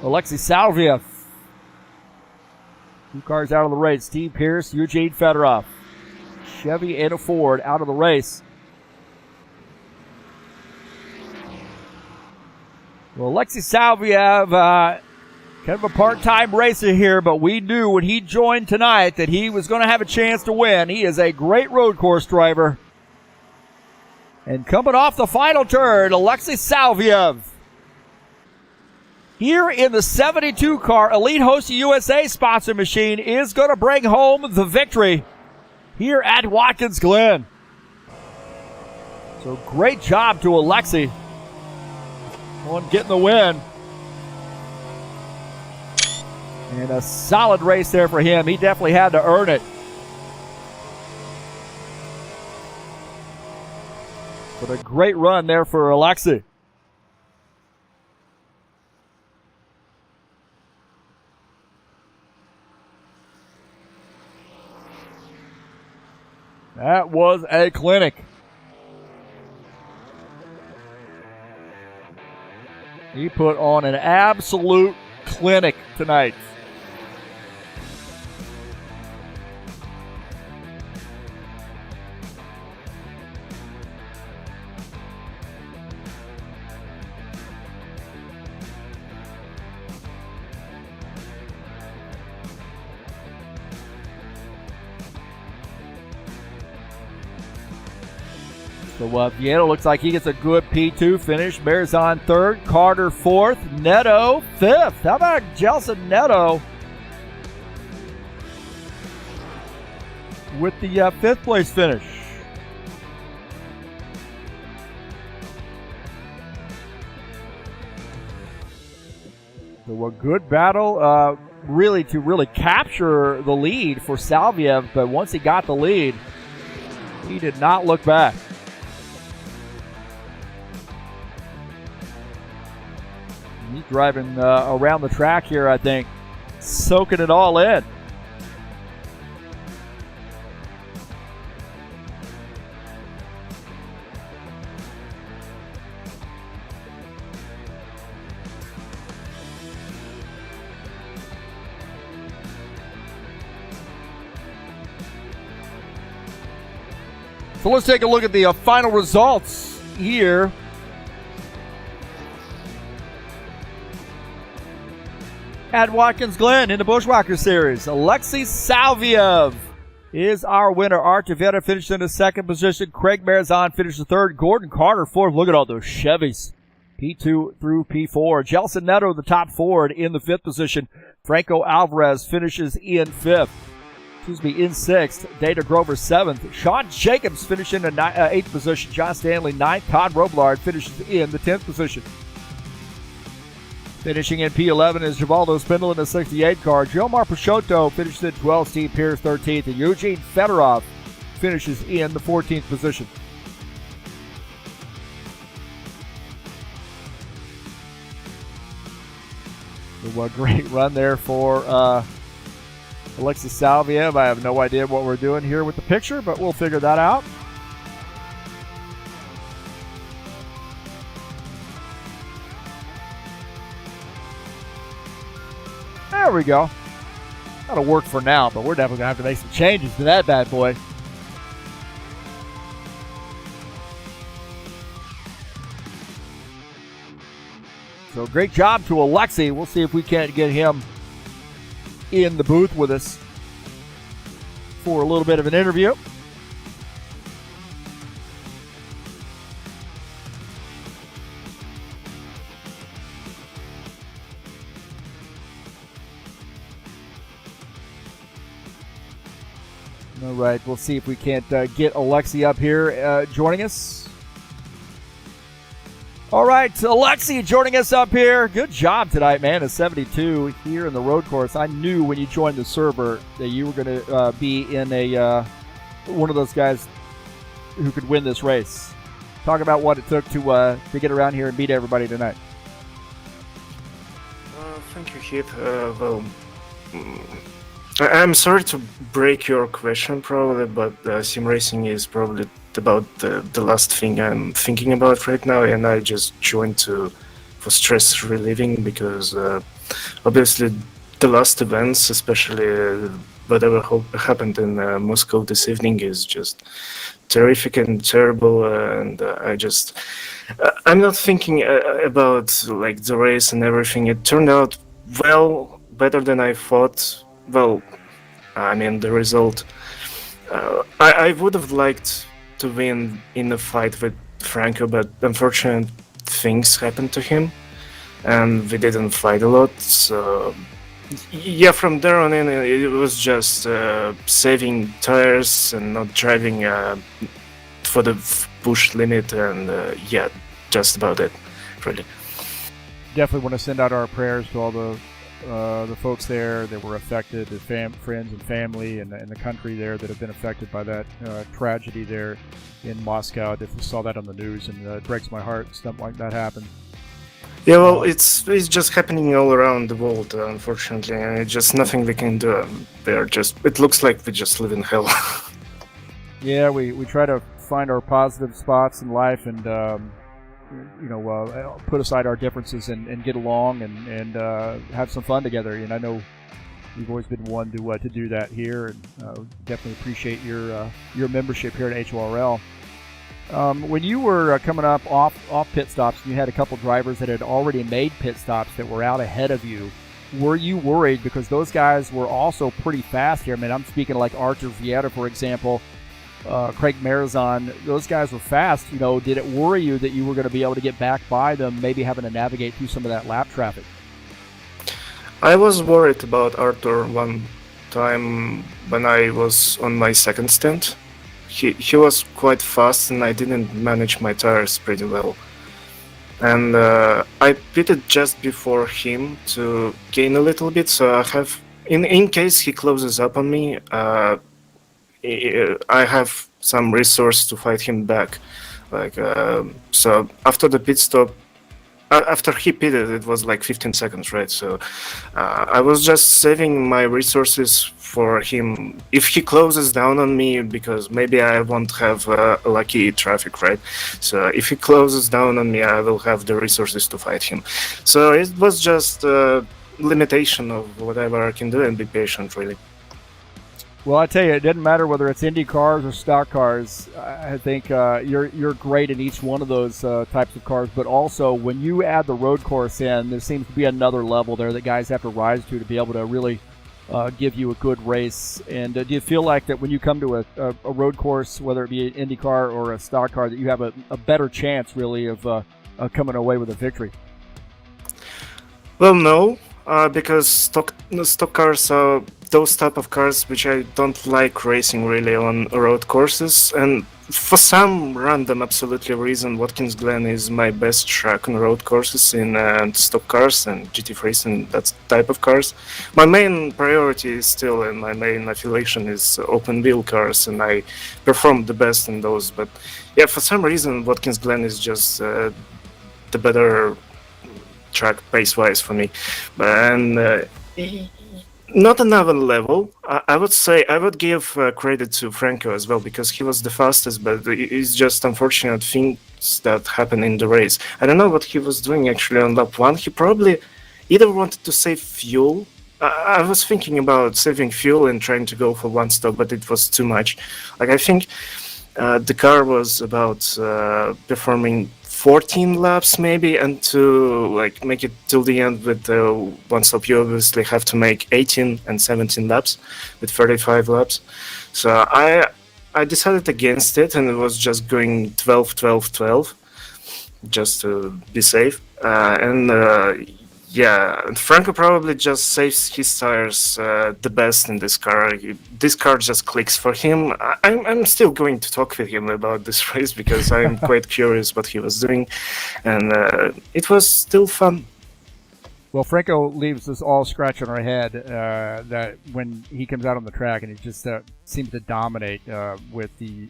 Alexi Salvia. 2 cars out of the race. Steve Pierce, Eugene Fedorov. Chevy and a Ford out of the race. Well, Alexi Salvia, kind of a part-time racer here, but we knew when he joined tonight that he was going to have a chance to win. He is a great road course driver. And coming off the final turn, Alexi Salvia. Here in the 72 car, Elite Host USA sponsor machine is going to bring home the victory here at Watkins Glen. So great job to Alexi on getting the win. And a solid race there for him. He definitely had to earn it. But a great run there for Alexi. That was a clinic. He put on an absolute clinic tonight. So Vieto looks like he gets a good P2 finish. Marizon 3rd, Carter 4th, Neto 5th. How about Gelson Neto with the 5th place finish? So a good battle, really to capture the lead for Salvia, but once he got the lead, he did not look back. He's driving around the track here, I think, soaking it all in. So let's take a look at the final results here. At Watkins Glen in the Buschwackers Series, Alexi Salvia is our winner. Art Taveta finished in the 2nd position. Craig Marizon finished the 3rd. Gordon Carter 4th. Look at all those Chevys. P2 through P4. Gelson Neto, the top Ford, in the 5th position. Franco Alvarez finishes in 5th. In 6th. Data Grover 7th. Sean Jacobs finishing in 8th position. John Stanley 9th. Todd Robillard finishes in the 10th position. Finishing in P11 is Givaldo Spindle in the 68 car. Jomar Peixoto finishes in 12th. Steve Pierce 13th. And Eugene Fedorov finishes in the 14th position. So a great run there for Alexi Salvia. I have no idea what we're doing here with the picture, but we'll figure that out. There we go. That'll work for now, but we're definitely going to have to make some changes to that bad boy. So great job to Alexi. We'll see if we can't get him in the booth with us for a little bit of an interview. All right, we'll see if we can't get Alexi up here joining us. All right, Alexi joining us up here. Good job tonight, man. A 72 here in the road course. I knew when you joined the server that you were going to be in a one of those guys who could win this race. Talk about what it took to get around here and beat everybody tonight. Thank you, Heath. I'm sorry to break your question, probably, but sim racing is probably about the last thing I'm thinking about right now, and I just joined for stress relieving because obviously the last events, especially whatever happened in Moscow this evening, is just terrific and terrible, and I'm not thinking about like the race and everything. It turned out well, better than I thought. Well, I mean, the result. I would have liked to win in a fight with Franco, but unfortunate things happened to him, and we didn't fight a lot. So, yeah, from there on in, it was just saving tires and not driving for the push limit, and yeah, just about it, really. Definitely want to send out our prayers to all the folks there that were affected, the friends and family, and the country there that have been affected by that tragedy there in Moscow. I definitely saw that on the news, and it breaks my heart something like that happened. Yeah, well, it's just happening all around the world, unfortunately, and it's just nothing we can do. It looks like we just live in hell. Yeah, we try to find our positive spots in life and put aside our differences and get along and have some fun together. And I know you've always been one to do that here, and definitely appreciate your membership here at HORL. When you were coming up off pit stops, and you had a couple drivers that had already made pit stops that were out ahead of you, were you worried? Because those guys were also pretty fast here. I mean, I'm speaking like Arthur Vieira, for example, Craig Marizon. Those guys were fast. Did it worry you that you were going to be able to get back by them, maybe having to navigate through some of that lap traffic? I was worried about Arthur one time when I was on my second stint. He was quite fast, and I didn't manage my tires pretty well. And I pitted just before him to gain a little bit, so I have, in case he closes up on me, I have some resource to fight him back. So after the pit stop, after he pitted, it was like 15 seconds, right? So I was just saving my resources for him if he closes down on me, because maybe I won't have lucky traffic, right? So if he closes down on me, I will have the resources to fight him. So it was just a limitation of whatever I can do, and be patient, really. Well, I tell you, it doesn't matter whether it's Indy cars or stock cars. I think you're great in each one of those types of cars. But also, when you add the road course in, there seems to be another level there that guys have to rise to be able to really give you a good race. And do you feel like that when you come to a road course, whether it be an Indy car or a stock car, that you have a better chance, really, of coming away with a victory? Well, no, because stock cars are those type of cars which I don't like racing really on road courses, and for some random absolutely reason, Watkins Glen is my best track on road courses in stock cars and GT3s and that type of cars. My main priority is still, and my main affiliation is open wheel cars, and I perform the best in those. But yeah, for some reason, Watkins Glen is just the better track pace-wise for me. And not another level. I would say I would give credit to Franco as well, because he was the fastest, but it's just unfortunate things that happened in the race. I don't know what he was doing actually on lap one. He probably either wanted to save fuel. I was thinking about saving fuel and trying to go for one stop, but it was too much. Like, I think the car was about performing 14 laps maybe, and to like make it till the end with one stop, you obviously have to make 18 and 17 laps with 35 laps. So I decided against it, and it was just going 12 12 12 just to be safe. Yeah, Franco probably just saves his tires the best in this car. This car just clicks for him. I'm still going to talk with him about this race, because I'm quite curious what he was doing, and it was still fun. Well, Franco leaves us all scratching our head that when he comes out on the track, and he just seems to dominate with the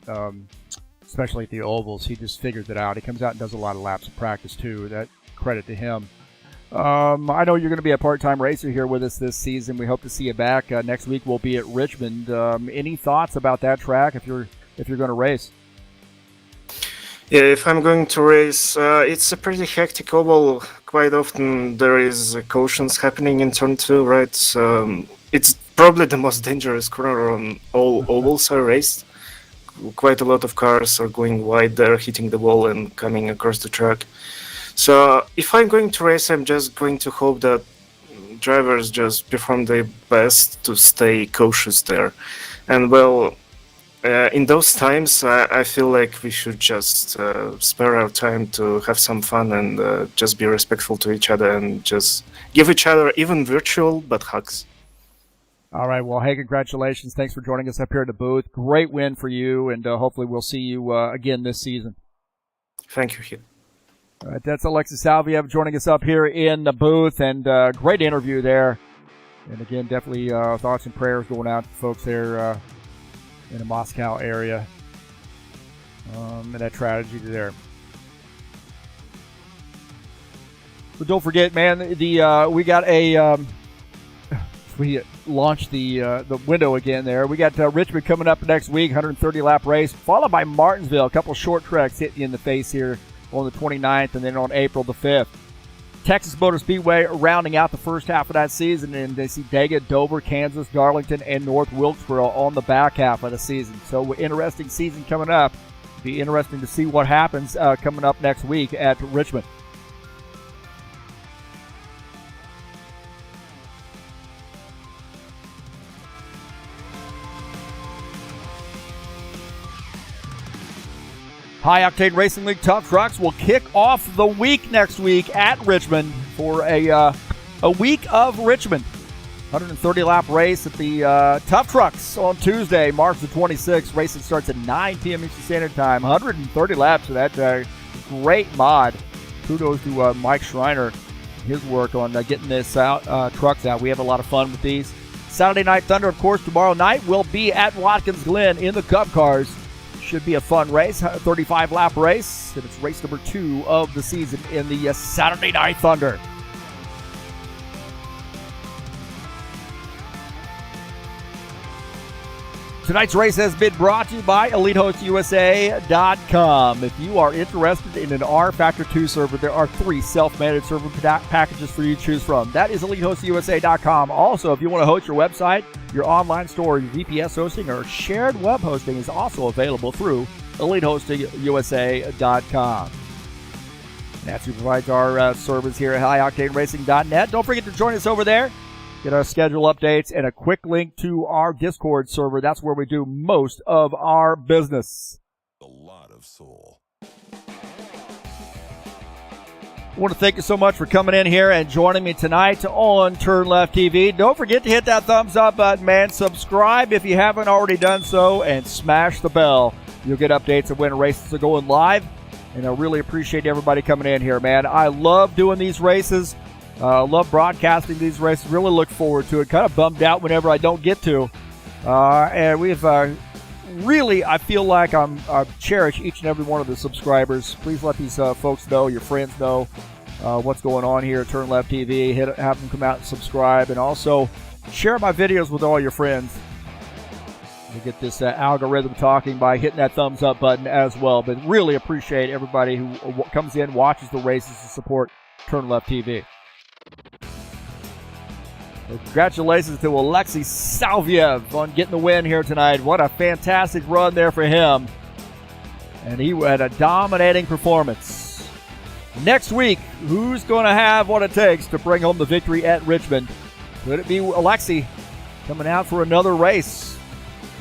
especially at the ovals. He just figures it out. He comes out and does a lot of laps of practice too. That credit to him. I know you're going to be a part-time racer here with us this season. We hope to see you back. Next week we'll be at Richmond. Any thoughts about that track if you're going to race? Yeah, if I'm going to race, it's a pretty hectic oval. Quite often there is cautions happening in turn 2, right? It's probably the most dangerous corner on all ovals I raced. Quite a lot of cars are going wide there, hitting the wall and coming across the track. So if I'm going to race, I'm just going to hope that drivers just perform their best to stay cautious there. And well, in those times, I feel like we should just spare our time to have some fun and just be respectful to each other and just give each other, even virtual, but hugs. All right. Well, hey, congratulations. Thanks for joining us up here at the booth. Great win for you, and hopefully we'll see you again this season. Thank you, Heath. All right, that's Alexis Salviev joining us up here in the booth, and great interview there. And again, definitely thoughts and prayers going out to folks there in the Moscow area, and that tragedy there. But don't forget, man, we got a we launched the window again there. We got Richmond coming up next week, 130 lap race, followed by Martinsville, a couple short tracks hitting you in the face here on the 29th, and then on April the 5th. Texas Motor Speedway rounding out the first half of that season, and they see Daggett, Dover, Kansas, Darlington, and North Wilkesboro on the back half of the season. So interesting season coming up. Be interesting to see what happens coming up next week at Richmond. High Octane Racing League Tough Trucks will kick off the week next week at Richmond for a week of Richmond. 130-lap race at the Tough Trucks on Tuesday, March the 26th. Racing starts at 9 p.m. Eastern Standard Time. 130 laps of that great mod. Kudos to Mike Schreiner, his work on getting this out, trucks out. We have a lot of fun with these. Saturday Night Thunder, of course, tomorrow night will be at Watkins Glen in the Cup cars. Should be a fun race, 35-lap race, and it's race number 2 of the season in the Saturday Night Thunder. Tonight's race has been brought to you by EliteHostUSA.com. If you are interested in an rFactor 2 server, there are 3 self-managed server packages for you to choose from. That is EliteHostUSA.com. Also, if you want to host your website, your online store, your VPS hosting, or shared web hosting is also available through EliteHostUSA.com. Nancy provides our service here at HighOctaneRacing.net. Don't forget to join us over there. Get our schedule updates and a quick link to our Discord server. That's where we do most of our business. A lot of soul. I want to thank you so much for coming in here and joining me tonight on TurnLeftTV. Don't forget to hit that thumbs up button, man. Subscribe if you haven't already done so, and smash the bell. You'll get updates of when races are going live, and I really appreciate everybody coming in here, man. I love doing these races. Love broadcasting these races. Really look forward to it. Kind of bummed out whenever I don't get to. And we've really, I feel like I cherish each and every one of the subscribers. Please let these folks know, your friends know what's going on here at TurnLeftTV. Have them come out and subscribe. And also share my videos with all your friends. You get this algorithm talking by hitting that thumbs up button as well. But really appreciate everybody who comes in, watches the races, to support TurnLeftTV. Congratulations to Alexis Salviev on getting the win here tonight. What a fantastic run there for him. And he had a dominating performance. Next week, who's going to have what it takes to bring home the victory at Richmond? Could it be Alexi coming out for another race?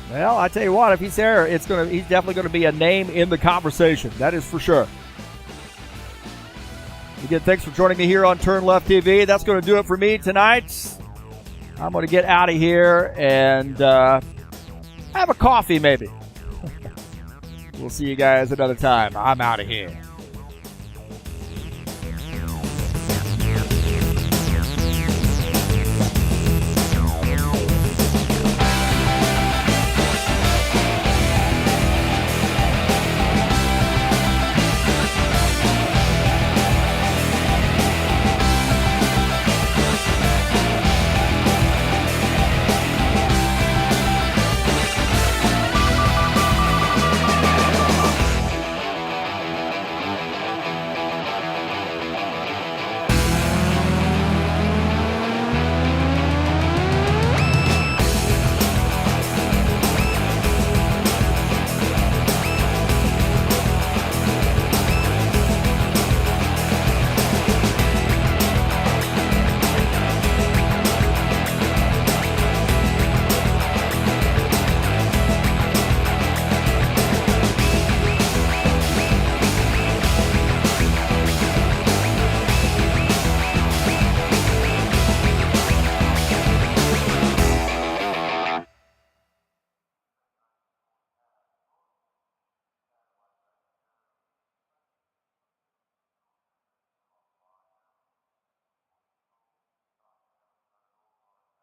Well, I tell you what, if he's there, he's definitely going to be a name in the conversation. That is for sure. Again, thanks for joining me here on TurnLeftTV. That's going to do it for me tonight. I'm going to get out of here and have a coffee maybe. We'll see you guys another time. I'm out of here.